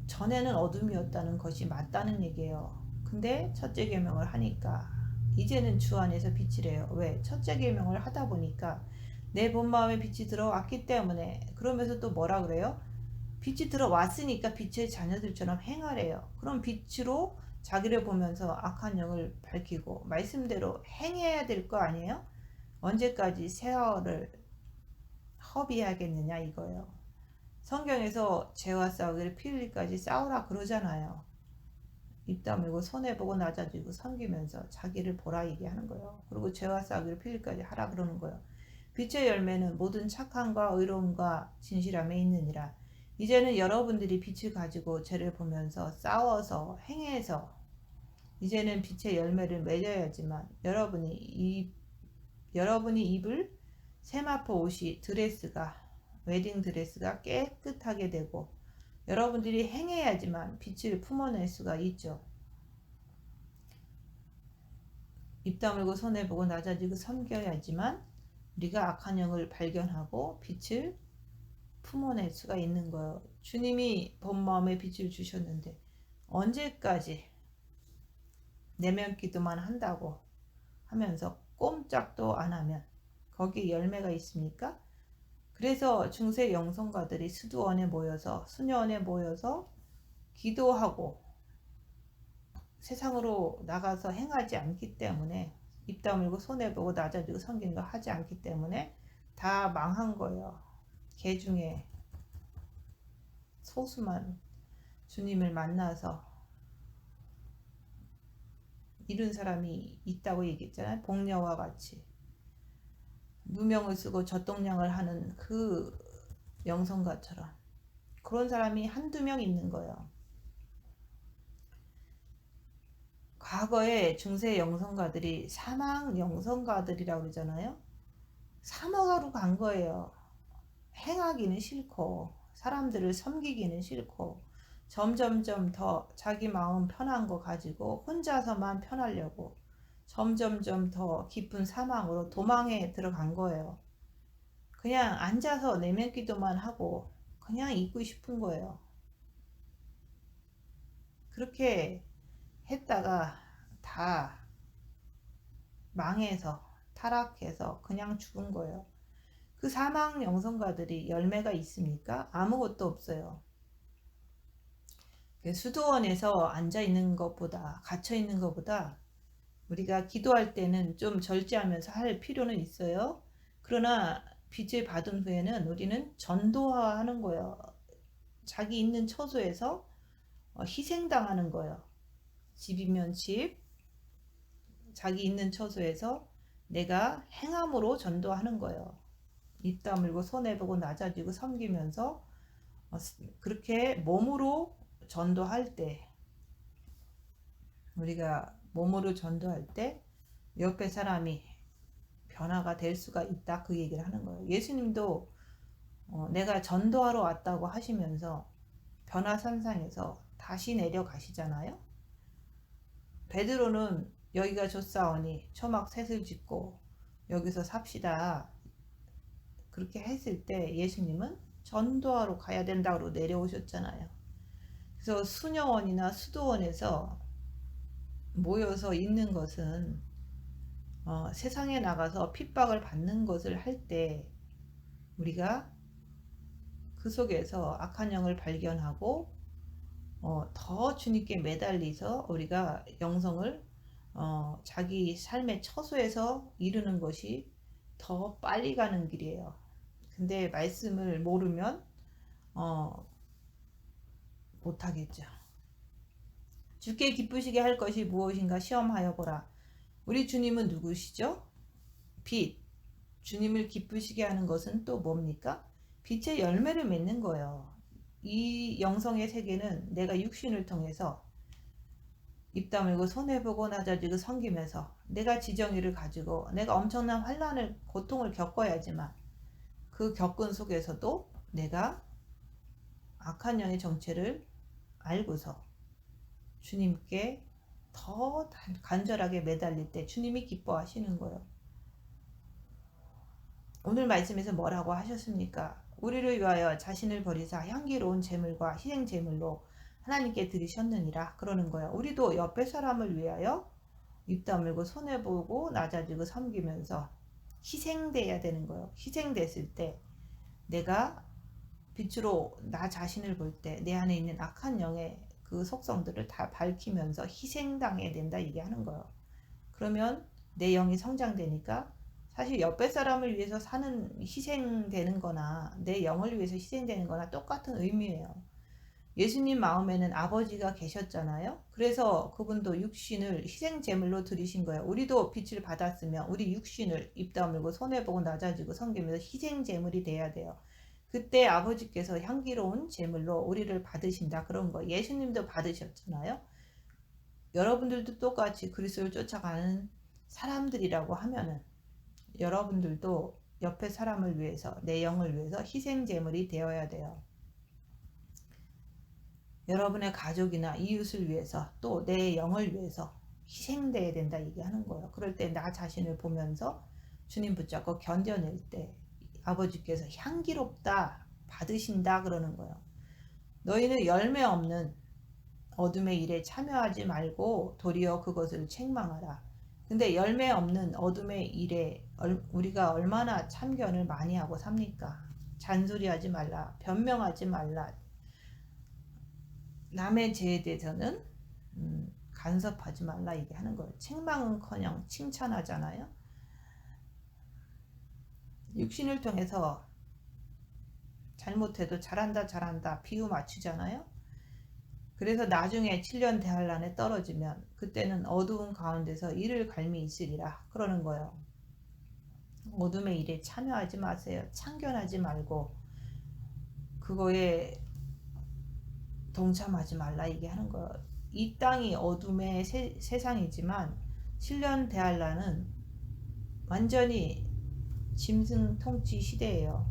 전에는 어둠이었다는 것이 맞다는 얘기예요. 근데 첫째 계명을 하니까 이제는 주 안에서 빛이래요. 왜? 첫째 계명을 하다 보니까 내 본마음에 빛이 들어왔기 때문에. 그러면서 또 뭐라 그래요? 빛이 들어왔으니까 빛의 자녀들처럼 행하래요. 그럼 빛으로 자기를 보면서 악한 영을 밝히고 말씀대로 행해야 될 거 아니에요? 언제까지 세월을 허비하겠느냐 이거예요. 성경에서 죄와 싸우기를 피 흘리까지 싸우라 그러잖아요. 입 다물고 손해보고 낮아지고 섬기면서 자기를 보라 얘기하는 거예요. 그리고 죄와 싸우기를 피 흘리까지 하라 그러는 거예요. 빛의 열매는 모든 착함과 의로움과 진실함에 있느니라. 이제는 여러분들이 빛을 가지고 죄를 보면서 싸워서 행해서 이제는 빛의 열매를 맺어야지만 여러분이 입을 세마포 옷이 웨딩 드레스가 깨끗하게 되고 여러분들이 행해야지만 빛을 품어낼 수가 있죠. 입 다물고 손해보고 낮아지고 섬겨야지만 우리가 악한 영을 발견하고 빛을 품어낼 수가 있는 거예요. 주님이 본 마음에 빛을 주셨는데 언제까지 내면 기도만 한다고 하면서 꼼짝도 안 하면 거기에 열매가 있습니까? 그래서 중세 영성가들이 수도원에 모여서 수녀원에 모여서 기도하고 세상으로 나가서 행하지 않기 때문에 입 다물고 손해보고 낮아지고 섬기는 거 하지 않기 때문에 다 망한 거예요. 개 중에 소수만 주님을 만나서 이룬 사람이 있다고 얘기했잖아요. 복녀와 같이 누명을 쓰고 젖동량을 하는 그 영성가처럼 그런 사람이 한두 명 있는 거예요. 과거에 중세 영성가들이 사망 영성가들이라고 그러잖아요. 사망하러 간 거예요. 행하기는 싫고 사람들을 섬기기는 싫고 점점점 더 자기 마음 편한 거 가지고 혼자서만 편하려고 점점점 더 깊은 사망으로 도망에 들어간 거예요. 그냥 앉아서 내면 기도만 하고 그냥 있고 싶은 거예요. 그렇게 했다가 다 망해서 타락해서 그냥 죽은 거예요. 그 사망 영성가들이 열매가 있습니까? 아무것도 없어요. 수도원에서 앉아 있는 것보다 갇혀 있는 것보다 우리가 기도할 때는 좀 절제하면서 할 필요는 있어요. 그러나 빛을 받은 후에는 우리는 전도하는 거예요. 자기 있는 처소에서 희생당하는 거예요. 집이면 집, 자기 있는 처소에서 내가 행함으로 전도하는 거예요. 입 다물고 손해보고 낮아지고 섬기면서 그렇게 몸으로 전도할 때 우리가 몸으로 전도할 때 옆에 사람이 변화가 될 수가 있다 그 얘기를 하는 거예요. 예수님도 내가 전도하러 왔다고 하시면서 변화산상에서 다시 내려가시잖아요. 베드로는 여기가 좋사오니 초막 셋을 짓고 여기서 삽시다 그렇게 했을 때 예수님은 전도하러 가야 된다고 내려오셨잖아요. 그래서 수녀원이나 수도원에서 모여서 있는 것은 세상에 나가서 핍박을 받는 것을 할 때 우리가 그 속에서 악한 영을 발견하고 더 주님께 매달리서 우리가 영성을 자기 삶의 처소에서 이루는 것이 더 빨리 가는 길이에요. 근데 말씀을 모르면 못하겠죠. 주께 기쁘시게 할 것이 무엇인가 시험하여 보라. 우리 주님은 누구시죠? 빛. 주님을 기쁘시게 하는 것은 또 뭡니까? 빛의 열매를 맺는 거예요. 이 영성의 세계는 내가 육신을 통해서 입 다물고 손해보고 낮아지고 섬기면서 내가 지정의를 가지고 내가 엄청난 환난을 고통을 겪어야지만 그 겪은 속에서도 내가 악한 영의 정체를 알고서 주님께 더 간절하게 매달릴 때 주님이 기뻐하시는 거예요. 오늘 말씀에서 뭐라고 하셨습니까? 우리를 위하여 자신을 버리사 향기로운 제물과 희생 제물로 하나님께 드리셨느니라 그러는 거예요. 우리도 옆에 사람을 위하여 입 다물고 손해보고 낮아지고 섬기면서 희생돼야 되는 거예요. 희생됐을 때 내가 빛으로 나 자신을 볼 때 내 안에 있는 악한 영의 그 속성들을 다 밝히면서 희생당해야 된다 얘기하는 거예요. 그러면 내 영이 성장되니까 사실 옆에 사람을 위해서 사는 희생되는 거나 내 영을 위해서 희생되는 거나 똑같은 의미예요. 예수님 마음에는 아버지가 계셨잖아요. 그래서 그분도 육신을 희생 제물로 드리신 거예요. 우리도 빛을 받았으면 우리 육신을 입 다물고 손해보고 낮아지고 섬기면서 희생 제물이 돼야 돼요. 그때 아버지께서 향기로운 제물로 우리를 받으신다 그런 거. 예수님도 받으셨잖아요. 여러분들도 똑같이 그리스도를 쫓아가는 사람들이라고 하면은 여러분들도 옆에 사람을 위해서 내 영을 위해서 희생 제물이 되어야 돼요. 여러분의 가족이나 이웃을 위해서 또 내 영을 위해서 희생돼야 된다 얘기하는 거예요. 그럴 때 나 자신을 보면서 주님 붙잡고 견뎌낼 때 아버지께서 향기롭다 받으신다 그러는 거예요. 너희는 열매 없는 어둠의 일에 참여하지 말고 도리어 그것을 책망하라. 근데 열매 없는 어둠의 일에 우리가 얼마나 참견을 많이 하고 삽니까? 잔소리하지 말라, 변명하지 말라, 남의 죄에 대해서는 간섭하지 말라 얘기하는 거예요. 책망은커녕 칭찬하잖아요. 육신을 통해서 잘못해도 잘한다 비유 맞추잖아요. 그래서 나중에 7년 대환란에 떨어지면 그때는 어두운 가운데서 이를 갈미 있으리라 그러는 거예요. 어둠의 일에 참여하지 마세요. 참견하지 말고 그거에 동참하지 말라 얘기하는 거예요. 이 땅이 어둠의 세상이지만 7년 대환란은 완전히 짐승 통치 시대예요.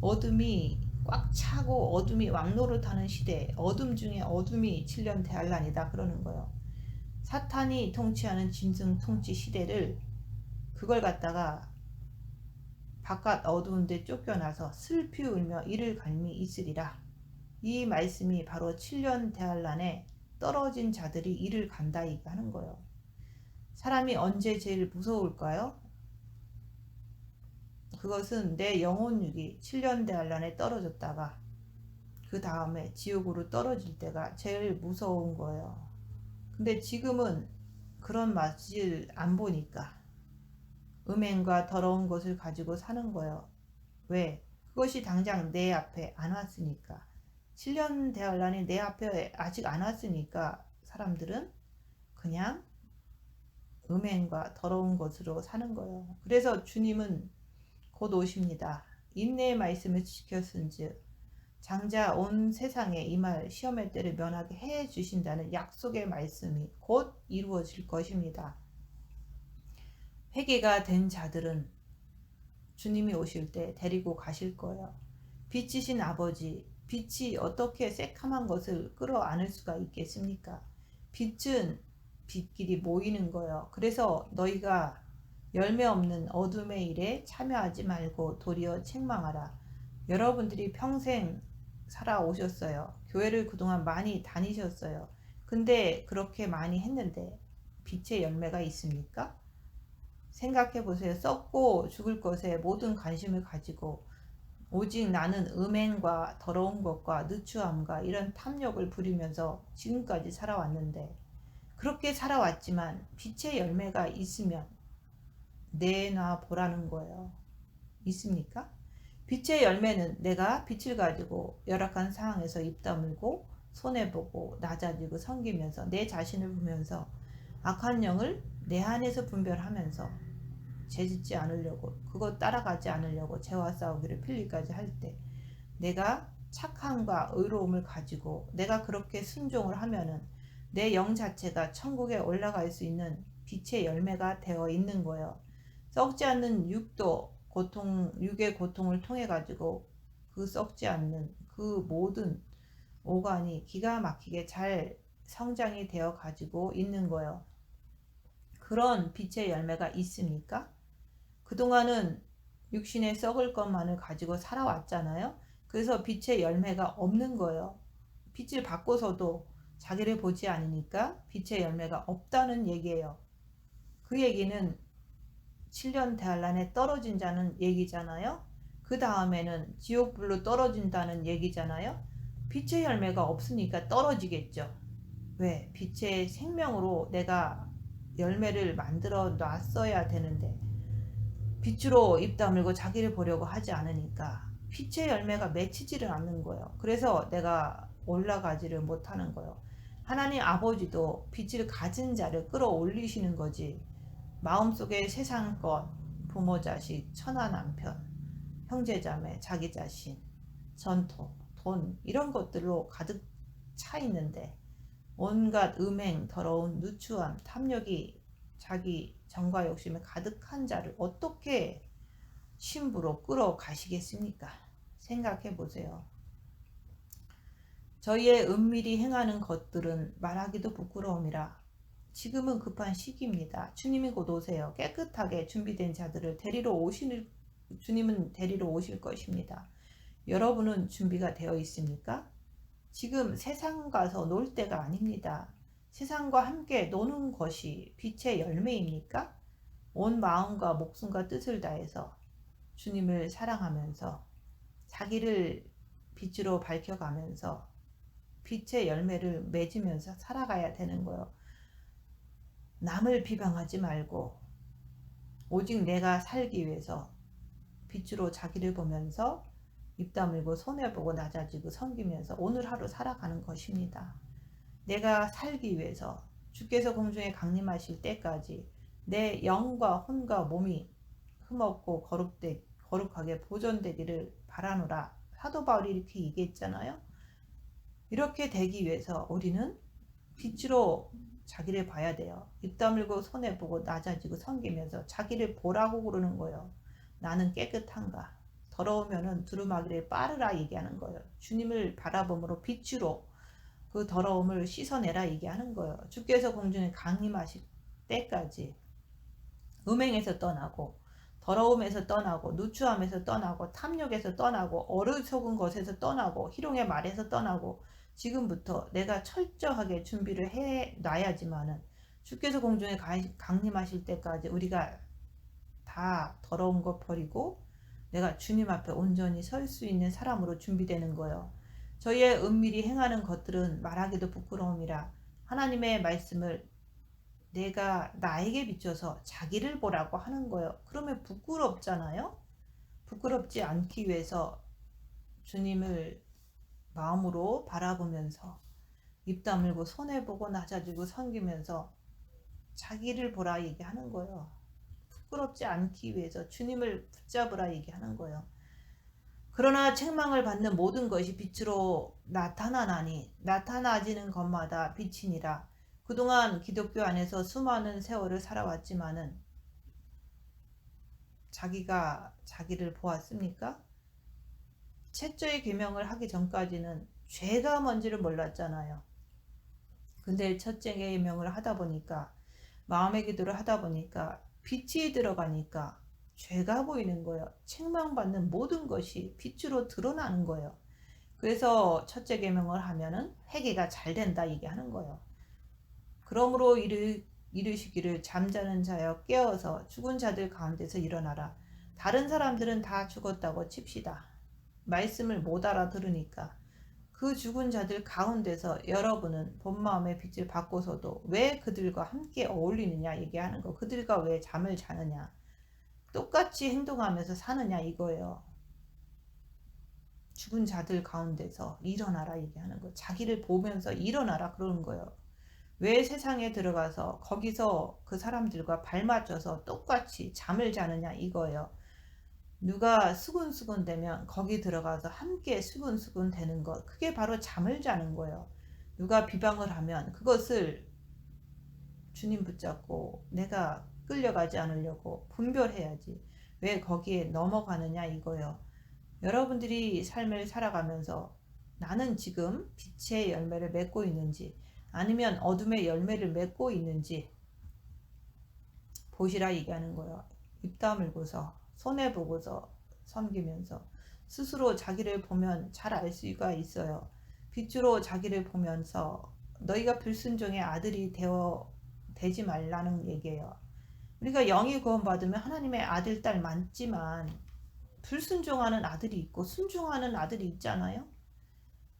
어둠이 꽉 차고 어둠이 왕노릇하는 시대, 어둠 중에 어둠이 7년 대환란이다 그러는 거예요. 사탄이 통치하는 짐승 통치 시대를 그걸 갖다가 바깥 어두운 데 쫓겨나서 슬피 울며 이를 갈미 있으리라. 이 말씀이 바로 7년 대환란에 떨어진 자들이 이를 간다 이거 하는 거예요. 사람이 언제 제일 무서울까요? 그것은 내 영혼육이 7년 대환란에 떨어졌다가 그 다음에 지옥으로 떨어질 때가 제일 무서운 거예요. 근데 지금은 그런 맛을 안 보니까 음행과 더러운 것을 가지고 사는 거예요. 왜? 그것이 당장 내 앞에 안 왔으니까. 7년 대환란이 내 앞에 아직 안 왔으니까 사람들은 그냥 음행과 더러운 것으로 사는 거예요. 그래서 주님은 곧 오십니다. 인내의 말씀을 지켰은즉 장자 온 세상에 임할 시험의 때를 면하게 해 주신다는 약속의 말씀이 곧 이루어질 것입니다. 회개가 된 자들은 주님이 오실 때 데리고 가실 거예요. 빛이신 아버지, 빛이 어떻게 새카만 것을 끌어안을 수가 있겠습니까? 빛은 빛끼리 모이는 거예요. 그래서 너희가 열매 없는 어둠의 일에 참여하지 말고 도리어 책망하라. 여러분들이 평생 살아오셨어요. 교회를 그동안 많이 다니셨어요. 근데 그렇게 많이 했는데 빛의 열매가 있습니까? 생각해 보세요. 썩고 죽을 것에 모든 관심을 가지고 오직 나는 음행과 더러운 것과 느추함과 이런 탐욕을 부리면서 지금까지 살아왔는데 그렇게 살아왔지만 빛의 열매가 있으면 내놔 보라는 거예요. 있습니까? 빛의 열매는 내가 빛을 가지고 열악한 상황에서 입 다물고 손해보고 낮아지고 섬기면서 내 자신을 보면서 악한 영을 내 안에서 분별하면서 죄짓지 않으려고, 그것 따라가지 않으려고 죄와 싸우기를 필리까지 할 때, 내가 착함과 의로움을 가지고 내가 그렇게 순종을 하면은 내 영 자체가 천국에 올라갈 수 있는 빛의 열매가 되어 있는 거예요. 썩지 않는 육도 고통, 육의 고통을 통해 가지고 그 썩지 않는 그 모든 오간이 기가 막히게 잘 성장이 되어 가지고 있는 거예요. 그런 빛의 열매가 있습니까? 그동안은 육신의 썩을 것만을 가지고 살아왔잖아요. 그래서 빛의 열매가 없는 거예요. 빛을 받고서도 자기를 보지 않으니까 빛의 열매가 없다는 얘기예요. 그 얘기는 7년 대환란에 떨어진 자는 얘기잖아요. 그 다음에는 지옥불로 떨어진다는 얘기잖아요. 빛의 열매가 없으니까 떨어지겠죠. 왜? 빛의 생명으로 내가 열매를 만들어 놨어야 되는데 빛으로 입 다물고 자기를 보려고 하지 않으니까 빛의 열매가 맺히지를 않는 거예요. 그래서 내가 올라가지를 못하는 거예요. 하나님 아버지도 빛을 가진 자를 끌어올리시는 거지, 마음속에 세상 것, 부모 자식, 처나 남편, 형제자매, 자기 자신, 전토, 돈 이런 것들로 가득 차 있는데 온갖 음행, 더러운 누추함, 탐욕이 자기 정과 욕심에 가득한 자를 어떻게 신부로 끌어가시겠습니까? 생각해 보세요. 저희의 은밀히 행하는 것들은 말하기도 부끄러움이라 지금은 급한 시기입니다. 주님이 곧 오세요. 깨끗하게 준비된 자들을 주님은 데리러 오실 것입니다. 여러분은 준비가 되어 있습니까? 지금 세상 가서 놀 때가 아닙니다. 세상과 함께 노는 것이 빛의 열매입니까? 온 마음과 목숨과 뜻을 다해서 주님을 사랑하면서 자기를 빛으로 밝혀가면서 빛의 열매를 맺으면서 살아가야 되는 거예요. 남을 비방하지 말고 오직 내가 살기 위해서 빛으로 자기를 보면서 입 다물고 손해보고 낮아지고 섬기면서 오늘 하루 살아가는 것입니다. 내가 살기 위해서 주께서 공중에 강림하실 때까지 내 영과 혼과 몸이 흠없고 거룩하게 보존되기를 바라노라. 사도 바울이 이렇게 얘기했잖아요. 이렇게 되기 위해서 우리는 빛으로 자기를 봐야 돼요. 입 다물고 손해보고 낮아지고 섬기면서 자기를 보라고 그러는 거예요. 나는 깨끗한가? 더러우면은 두루마기를 빠르라 얘기하는 거예요. 주님을 바라봄으로 빛으로 그 더러움을 씻어내라 얘기하는 거예요. 주께서 공중에 강림하실 때까지 음행에서 떠나고 더러움에서 떠나고 누추함에서 떠나고 탐욕에서 떠나고 어리석은 것에서 떠나고 희롱의 말에서 떠나고 지금부터 내가 철저하게 준비를 해놔야지만은 주께서 공중에 강림하실 때까지 우리가 다 더러운 것 버리고 내가 주님 앞에 온전히 설 수 있는 사람으로 준비되는 거예요. 저희의 은밀히 행하는 것들은 말하기도 부끄러움이라 하나님의 말씀을 내가 나에게 비춰서 자기를 보라고 하는 거예요. 그러면 부끄럽잖아요. 부끄럽지 않기 위해서 주님을 마음으로 바라보면서 입 다물고 손해보고 낮아지고 섬기면서 자기를 보라 얘기하는 거예요. 부끄럽지 않기 위해서 주님을 붙잡으라 얘기하는 거예요. 그러나 책망을 받는 모든 것이 빛으로 나타나나니 나타나지는 것마다 빛이니라. 그동안 기독교 안에서 수많은 세월을 살아왔지만은 자기가 자기를 보았습니까? 최초의 계명을 하기 전까지는 죄가 뭔지를 몰랐잖아요. 근데 첫째 계명을 하다 보니까 마음의 기도를 하다 보니까 빛이 들어가니까 죄가 보이는 거예요. 책망받는 모든 것이 빛으로 드러나는 거예요. 그래서 첫째 계명을 하면은 회개가 잘 된다 얘기하는 거예요. 그러므로 이르시기를 잠자는 자여 깨어서 죽은 자들 가운데서 일어나라. 다른 사람들은 다 죽었다고 칩시다. 말씀을 못 알아들으니까 그 죽은 자들 가운데서 여러분은 본 마음의 빛을 받고서도 왜 그들과 함께 어울리느냐 얘기하는 거. 그들과 왜 잠을 자느냐, 똑같이 행동하면서 사느냐 이거예요. 죽은 자들 가운데서 일어나라 얘기하는 거. 자기를 보면서 일어나라 그러는 거예요. 왜 세상에 들어가서 거기서 그 사람들과 발맞춰서 똑같이 잠을 자느냐 이거예요. 누가 수군수군 되면 거기 들어가서 함께 수군수군 되는 것, 그게 바로 잠을 자는 거예요. 누가 비방을 하면 그것을 주님 붙잡고 내가 끌려가지 않으려고 분별해야지. 왜 거기에 넘어가느냐 이거예요. 여러분들이 삶을 살아가면서 나는 지금 빛의 열매를 맺고 있는지 아니면 어둠의 열매를 맺고 있는지 보시라 얘기하는 거예요. 입 다물고서 손해보고서 섬기면서 스스로 자기를 보면 잘 알 수가 있어요. 빛으로 자기를 보면서 너희가 불순종의 아들이 되지 말라는 얘기예요. 우리가 영이 구원받으면 하나님의 아들, 딸 많지만 불순종하는 아들이 있고 순종하는 아들이 있잖아요.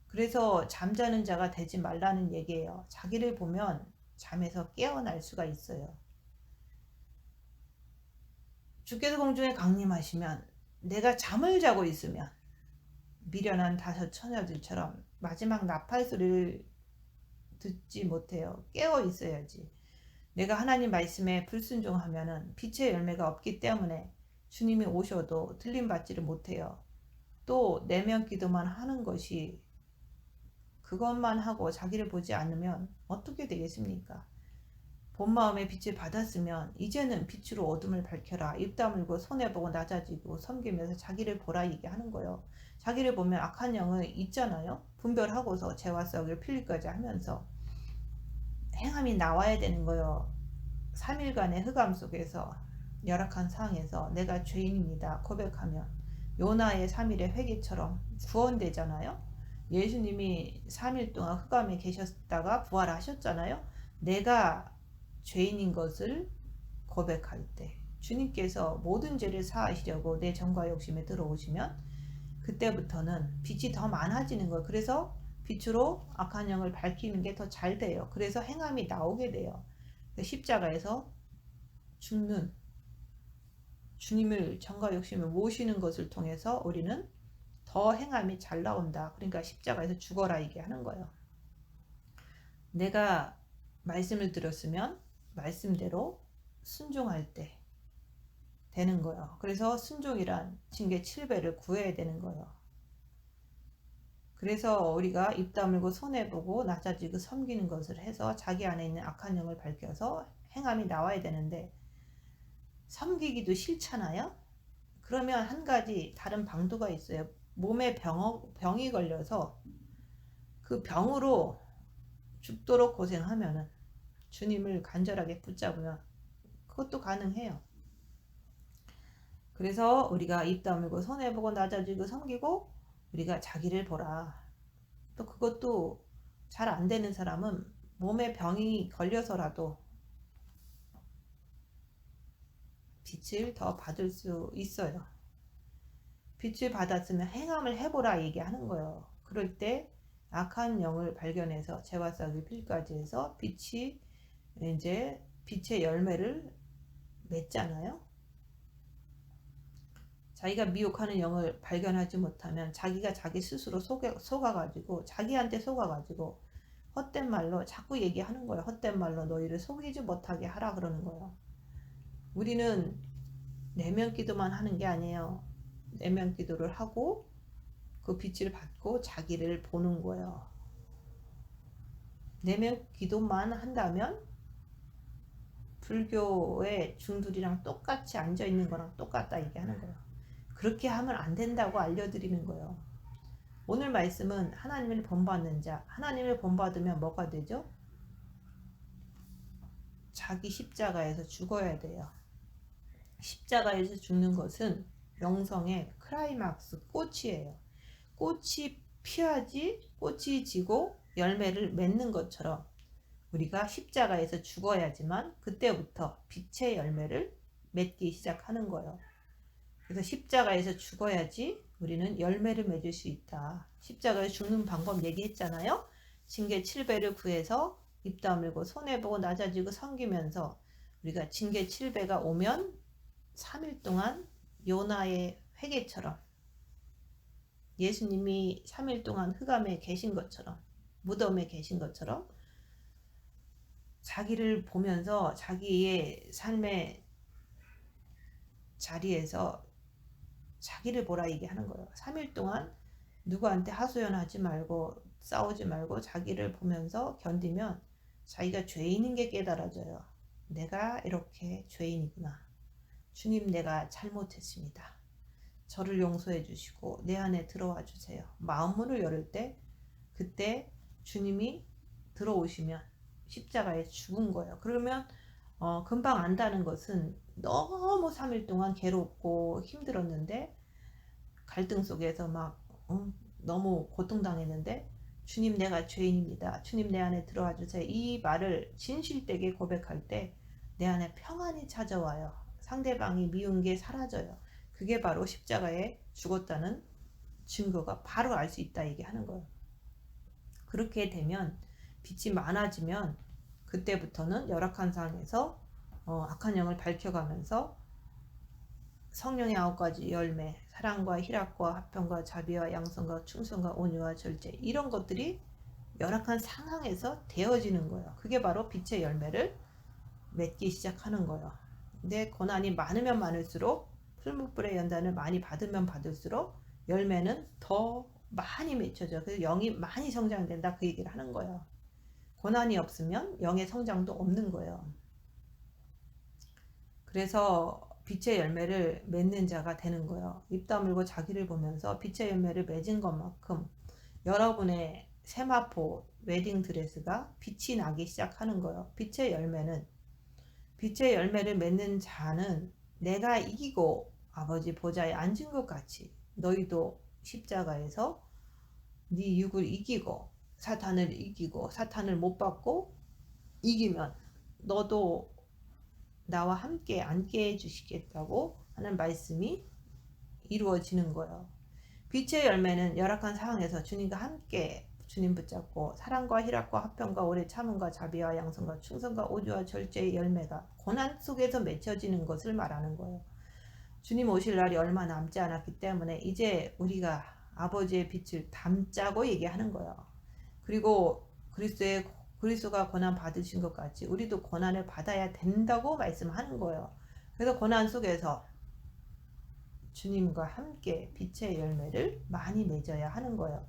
그래서 잠자는 자가 되지 말라는 얘기예요. 자기를 보면 잠에서 깨어날 수가 있어요. 주께서 공중에 강림하시면 내가 잠을 자고 있으면 미련한 다섯 처녀들처럼 마지막 나팔 소리를 듣지 못해요. 깨어 있어야지. 내가 하나님 말씀에 불순종하면은 빛의 열매가 없기 때문에 주님이 오셔도 들림받지를 못해요. 또 내면 기도만 하는 것이 그것만 하고 자기를 보지 않으면 어떻게 되겠습니까? 본 마음에 빛을 받았으면 이제는 빛으로 어둠을 밝혀라. 입 다물고 손해보고 낮아지고 섬기면서 자기를 보라 얘기하는 거예요. 자기를 보면 악한 영은 있잖아요. 분별하고서 죄와 썩을 필리까지 하면서 행함이 나와야 되는 거예요. 3일간의 흑암 속에서 열악한 상황에서 내가 죄인입니다 고백하면 요나의 3일의 회개처럼 구원되잖아요. 예수님이 3일 동안 흑암에 계셨다가 부활하셨잖아요. 내가 죄인인 것을 고백할 때 주님께서 모든 죄를 사하시려고 내 정과 욕심에 들어오시면 그때부터는 빛이 더 많아지는 거예요. 그래서 빛으로 악한 영을 밝히는 게 더 잘 돼요. 그래서 행함이 나오게 돼요. 십자가에서 죽는 주님을 정과 욕심을 모시는 것을 통해서 우리는 더 행함이 잘 나온다. 그러니까 십자가에서 죽어라 이게 하는 거예요. 내가 말씀을 들었으면 말씀대로 순종할 때 되는 거예요. 그래서 순종이란 징계 7배를 구해야 되는 거예요. 그래서 우리가 입 다물고 손해보고 낮아지고 섬기는 것을 해서 자기 안에 있는 악한 영을 밝혀서 행함이 나와야 되는데 섬기기도 싫잖아요. 그러면 한 가지 다른 방도가 있어요. 몸에 병이 걸려서 그 병으로 죽도록 고생하면은 주님을 간절하게 붙잡으면 그것도 가능해요. 그래서 우리가 입 다물고 손해보고 낮아지고 섬기고 우리가 자기를 보라. 또 그것도 잘 안 되는 사람은 몸에 병이 걸려서라도 빛을 더 받을 수 있어요. 빛을 받았으면 행함을 해보라 얘기하는 거예요. 그럴 때 악한 영을 발견해서 죄와 썩을 필까지 해서 빛이 이제 빛의 열매를 맺잖아요. 자기가 미혹하는 영을 발견하지 못하면 자기가 자기 스스로 속아가지고 자기한테 속아가지고 헛된 말로 자꾸 얘기하는 거예요. 헛된 말로 너희를 속이지 못하게 하라 그러는 거예요. 우리는 내면 기도만 하는 게 아니에요. 내면 기도를 하고 그 빛을 받고 자기를 보는 거예요. 내면 기도만 한다면 불교의 중들이랑 똑같이 앉아있는 거랑 똑같다 얘기하는 거예요. 그렇게 하면 안 된다고 알려드리는 거예요. 오늘 말씀은 하나님을 본받는 자. 하나님을 본받으면 뭐가 되죠? 자기 십자가에서 죽어야 돼요. 십자가에서 죽는 것은 영성의 클라이막스 꽃이에요. 꽃이 피어야지 꽃이 지고 열매를 맺는 것처럼 우리가 십자가에서 죽어야지만 그때부터 빛의 열매를 맺기 시작하는 거예요. 그래서 십자가에서 죽어야지 우리는 열매를 맺을 수 있다. 십자가에 죽는 방법 얘기했잖아요. 징계 7배를 구해서 입 다물고 손해보고 낮아지고 섬기면서 우리가 징계 7배가 오면 3일 동안 요나의 회개처럼 예수님이 3일 동안 흑암에 계신 것처럼 무덤에 계신 것처럼 자기를 보면서 자기의 삶의 자리에서 자기를 보라 얘기하는 거예요. 3일 동안 누구한테 하소연하지 말고 싸우지 말고 자기를 보면서 견디면 자기가 죄인인 게 깨달아져요. 내가 이렇게 죄인이구나. 주님, 내가 잘못했습니다. 저를 용서해 주시고 내 안에 들어와 주세요. 마음문을 열을 때 그때 주님이 들어오시면 십자가에 죽은 거예요. 그러면 금방 안다는 것은 너무 3일 동안 괴롭고 힘들었는데 갈등 속에서 막 너무 고통당했는데 주님, 내가 죄인입니다. 주님, 내 안에 들어와 주세요. 이 말을 진실되게 고백할 때 내 안에 평안이 찾아와요. 상대방이 미운 게 사라져요. 그게 바로 십자가에 죽었다는 증거가 바로 알 수 있다 얘기하는 거예요. 그렇게 되면 빛이 많아지면 그때부터는 열악한 상황에서 악한 영을 밝혀가면서 성령의 9가지 열매, 사랑과 희락과 화평과 자비와 양선과 충성과 온유와 절제, 이런 것들이 열악한 상황에서 되어지는 거예요. 그게 바로 빛의 열매를 맺기 시작하는 거예요. 근데 고난이 많으면 많을수록, 풀무불의 연단을 많이 받으면 받을수록 열매는 더 많이 맺혀져. 그래서 영이 많이 성장된다, 그 얘기를 하는 거예요. 고난이 없으면 영의 성장도 없는 거예요. 그래서 빛의 열매를 맺는 자가 되는 거예요. 입 다물고 자기를 보면서 빛의 열매를 맺은 것만큼 여러분의 세마포 웨딩 드레스가 빛이 나기 시작하는 거예요. 빛의 열매를 맺는 자는 내가 이기고 아버지 보좌에 앉은 것 같이 너희도 십자가에서 네 육을 이기고 사탄을 못 받고 이기면 너도 나와 함께 앉게 해주시겠다고 하는 말씀이 이루어지는 거예요. 빛의 열매는 열악한 상황에서 주님과 함께 주님 붙잡고 사랑과 희락과 화평과 오래 참음과 자비와 양선과 충성과 오주와 절제의 열매가 고난 속에서 맺혀지는 것을 말하는 거예요. 주님 오실 날이 얼마 남지 않았기 때문에 이제 우리가 아버지의 빛을 담자고 얘기하는 거예요. 그리고 그리스도가 고난 받으신 것 같이 우리도 고난을 받아야 된다고 말씀하는 거예요. 그래서 고난 속에서 주님과 함께 빛의 열매를 많이 맺어야 하는 거예요.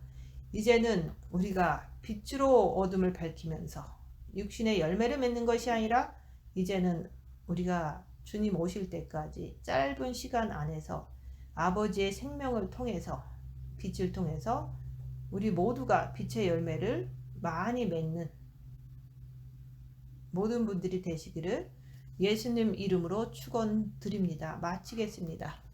이제는 우리가 빛으로 어둠을 밝히면서 육신의 열매를 맺는 것이 아니라 이제는 우리가 주님 오실 때까지 짧은 시간 안에서 아버지의 생명을 통해서, 빛을 통해서 우리 모두가 빛의 열매를 많이 맺는 모든 분들이 되시기를 예수님 이름으로 축원드립니다. 마치겠습니다.